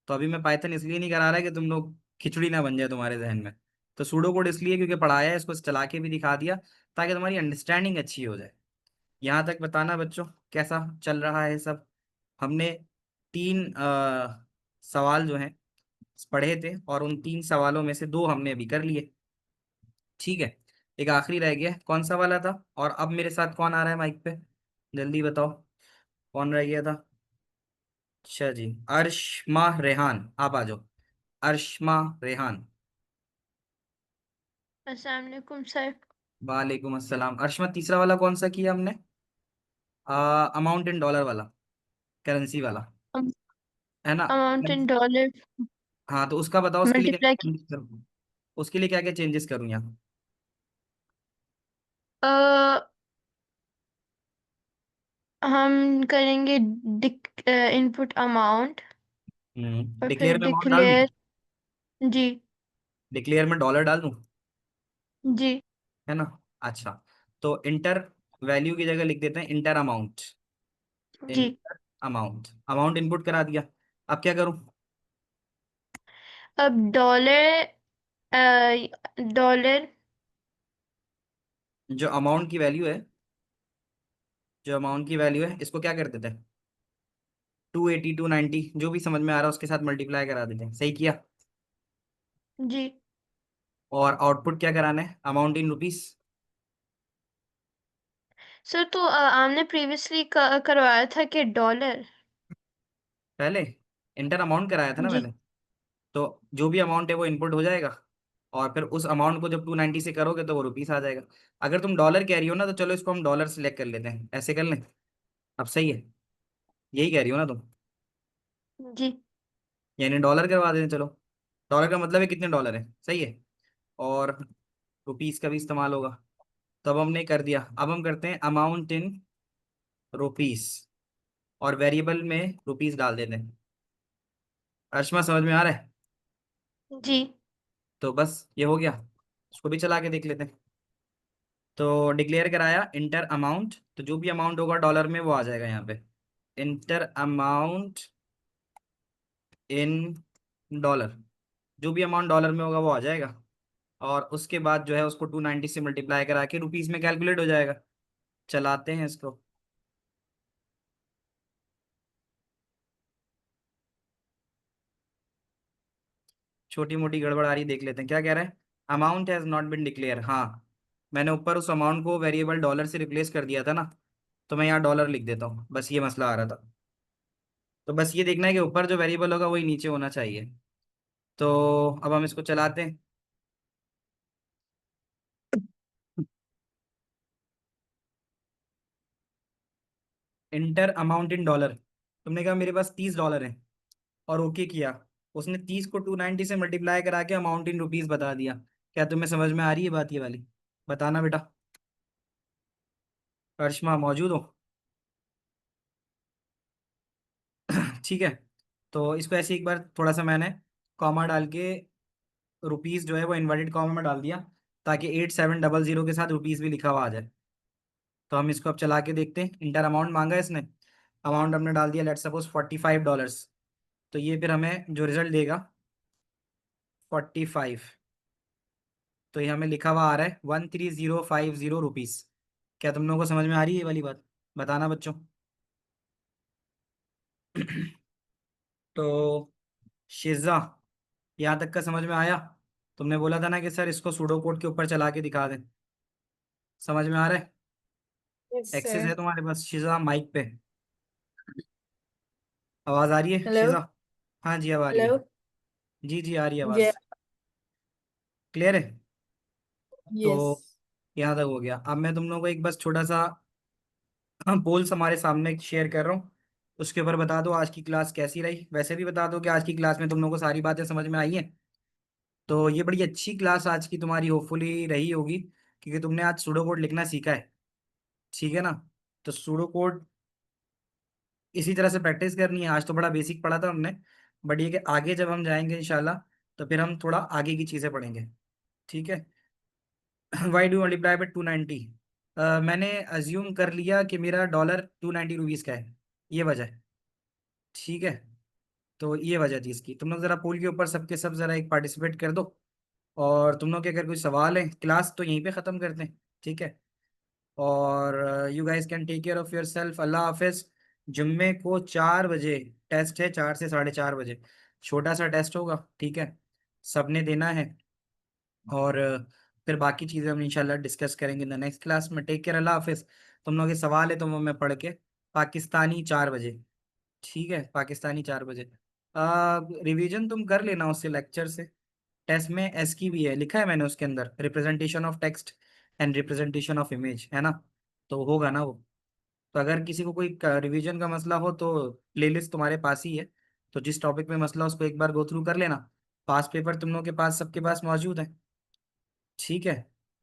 तो अभी मैं पाइथन इसलिए नहीं करा रहा कि तुम लोग खिचड़ी ना बन जाए तुम्हारे जहन में। तो सूडो कोड इसलिए क्योंकि पढ़ाया है, इसको चला के भी दिखा दिया, ताकि तुम्हारी अंडरस्टैंडिंग अच्छी हो जाए। यहाँ तक बताना बच्चों, कैसा चल रहा है सब? हमने 3 सवाल जो हैं पढ़े थे, और उन 3 सवालों में से 2 हमने अभी कर लिए। ठीक है। एक आखिरी रह गया, कौन सा वाला था? और अब मेरे साथ कौन आ रहा है माइक पे, जल्दी बताओ। कौन रह गया था? अच्छा जी, अर्शमा रेहान, आप आ जाओ। अर्शमा रेहान। अस्सलाम वालेकुम सर। वालेकुम अस्सलाम। अर्शमा, तीसरा वाला कौन सा किया हमने? अमाउंट इन डॉलर वाला, करेंसी वाला, है ना? अमाउंट इन डॉलर हाँ, तो उसका बताओ, उसके लिए क्या मल्टीप्लाई की। चेंजेस करूँ? उसके लिए क्या क्या चेंजेस करूँ यहाँ? हम करेंगे इनपुट अमाउंट और फिर डिक्लेयर में अमाउंट डाल दूँ? डिक्लेयर। जी। डिक्लेयर में डॉलर डाल दूँ, जी। है ना? अच्छा, तो इंटर वैल्यू की जगह लिख देते हैं इंटर अमाउंट। जी। इंटर अमाउंट, अमाउंट इनपुट करा दिया। अब क्या करूं? अब डॉलर जो अमाउंट की वैल्यू है, जो अमाउंट की वैल्यू है, इसको क्या कर देते हैं? 280 290 जो भी समझ में आ रहा है उसके साथ मल्टीप्लाई करा देते हैं। सही किया। जी। और आउटपुट क्या कराना है? Amount in rupees. सर तो आपने प्रीवियसली करवाया था कि डॉलर। पहले इंटर अमाउंट कराया था ना जी। मैंने। तो जो भी अमाउंट है वो इनपुट हो जाएगा, और फिर उस अमाउंट को जब 290 से करोगे तो वो रुपीस आ जाएगा। अगर तुम डॉलर कह रही हो ना, तो चलो इसको हम डॉलर सेलेक्ट कर लेते हैं, ऐसे कर लें। अब सही है, यही कह रही हो ना तुम? जी। यानी डॉलर करवा दें, चलो। डॉलर का मतलब है कितने डॉलर है, सही है। और रुपीस का भी इस्तेमाल होगा। तो अब हमने कर दिया, अब हम करते हैं अमाउंट इन रुपीस, और वेरिएबल में रुपीस डाल देते हैं। अर्शमा, समझ में आ रहा है? जी। तो बस ये हो गया। इसको भी चला के देख लेते हैं। तो डिक्लेयर कराया इंटर अमाउंट, तो जो भी अमाउंट होगा डॉलर में वो आ जाएगा यहाँ पे, इंटर अमाउंट इन डॉलर, जो भी अमाउंट डॉलर में होगा वो आ जाएगा। और उसके बाद जो है उसको 290 से मल्टीप्लाई करा के रुपीज में कैलकुलेट हो जाएगा। चलाते हैं इसको। छोटी मोटी गड़बड़ आ रही, देख लेते हैं क्या कह रहा है। Amount has not been declare, हाँ मैंने ऊपर उस अमाउंट को वेरिएबल डॉलर से रिप्लेस कर दिया था ना, तो मैं यहाँ डॉलर लिख देता हूँ, बस ये मसला आ रहा था। तो बस ये देखना है कि ऊपर जो वेरिएबल होगा वही नीचे होना चाहिए। तो अब हम इसको चलाते हैं। इंटर अमाउंट इन डॉलर, तुमने कहा मेरे पास $30 है और ओके किया, उसने 30 को 290 से मल्टीप्लाई करा के अमाउंट इन रुपीस बता दिया। क्या तुम्हें समझ में आ रही है बात ये वाली? बताना बेटा। करिश्मा मौजूद हो? ठीक है। तो इसको ऐसे एक बार थोड़ा सा मैंने कॉमा डाल के रुपीस जो है वो इन्वर्टेड कॉमा में डाल दिया, ताकि 8700 के साथ रुपीस भी लिखा हुआ आ जाए। तो हम इसको अब चला के देखते हैं। इंटर अमाउंट मांगा है इसने, अमाउंट हमने डाल दिया लेट्स सपोज $45। तो ये फिर हमें जो रिजल्ट देगा 45, तो ये हमें लिखा हुआ आ रहा है 13050 रुपीस। क्या तुम लोगों को समझ में आ रही है ये वाली बात? बताना बच्चों। तो शिजा, यहाँ तक का समझ में आया? तुमने बोला था ना कि सर इसको सूडो कोड के ऊपर चला के दिखा दें। समझ में आ रहा है? Yes access sir. है तुम्हारे पास शिजा माइक पे? आवाज आ रही है हेलो। शिजा? हाँ जी अब आ रही है। हेलो। जी जी आ रही है ये। आवाज। क्लियर है? यस। तो यहाँ तक हो गया। अब मैं तुम लोगों को एक बस छोटा सा पोल्स हमारे सामने शेयर कर रहा हूँ, उसके ऊपर बता दो आज की क्लास कैसी रही। वैसे भी बता दो कि आज की क्लास में तुम लोगों को सारी बातें समझ में आई हैं। तो ये बड़ी अच्छी क्लास आज की तुम्हारी होपफुली रही होगी, क्योंकि तुमने आज सूडो कोड लिखना सीखा है। ठीक है ना? तो सूडो कोड इसी तरह से प्रैक्टिस करनी है। आज तो बड़ा बेसिक पढ़ा था हमने, बट ये कि आगे जब हम जाएंगे इंशाल्लाह तो फिर हम थोड़ा आगे की चीज़ें पढ़ेंगे। ठीक है। Why do multiply by 290? मैंने अज्यूम कर लिया कि मेरा डॉलर 290 रुपीज़ का है, ये वजह है। ठीक है। तो ये वजह थी इसकी। तुम लोग ज़रा पोल के ऊपर सबके सब ज़रा एक पार्टिसिपेट कर दो। और तुम लोग के अगर कोई सवाल है, क्लास तो यहीं पे ख़त्म करते हैं। ठीक है। और you guys can take care of yourself. अल्लाह हाफिज़। जुम्मे को 4 बजे टेस्ट है, 4 से 4:30 बजे छोटा सा टेस्ट होगा। ठीक है, सबने देना है। और फिर बाकी चीज़ें हम इंशाल्लाह डिस्कस करेंगे इन द नेक्स्ट क्लास में। टेक केयर, अल्लाह हाफिज़। तुम लोग के सवाल है तो वो मैं पढ़ के पाकिस्तानी 4 बजे। ठीक है, पाकिस्तानी 4 बजे। रिवीजन तुम कर लेना उससे, लेक्चर से। टेस्ट में एस की भी है, लिखा है मैंने उसके अंदर, representation of text and representation of image, है ना? तो होगा ना वो। तो अगर किसी को कोई रिवीजन का मसला हो तो प्लेलिस्ट तुम्हारे पास ही है, तो जिस टॉपिक में मसला उसको एक बार गो थ्रू कर लेना। पास पेपर तुम लोगों के पास सबके पास मौजूद है। ठीक है।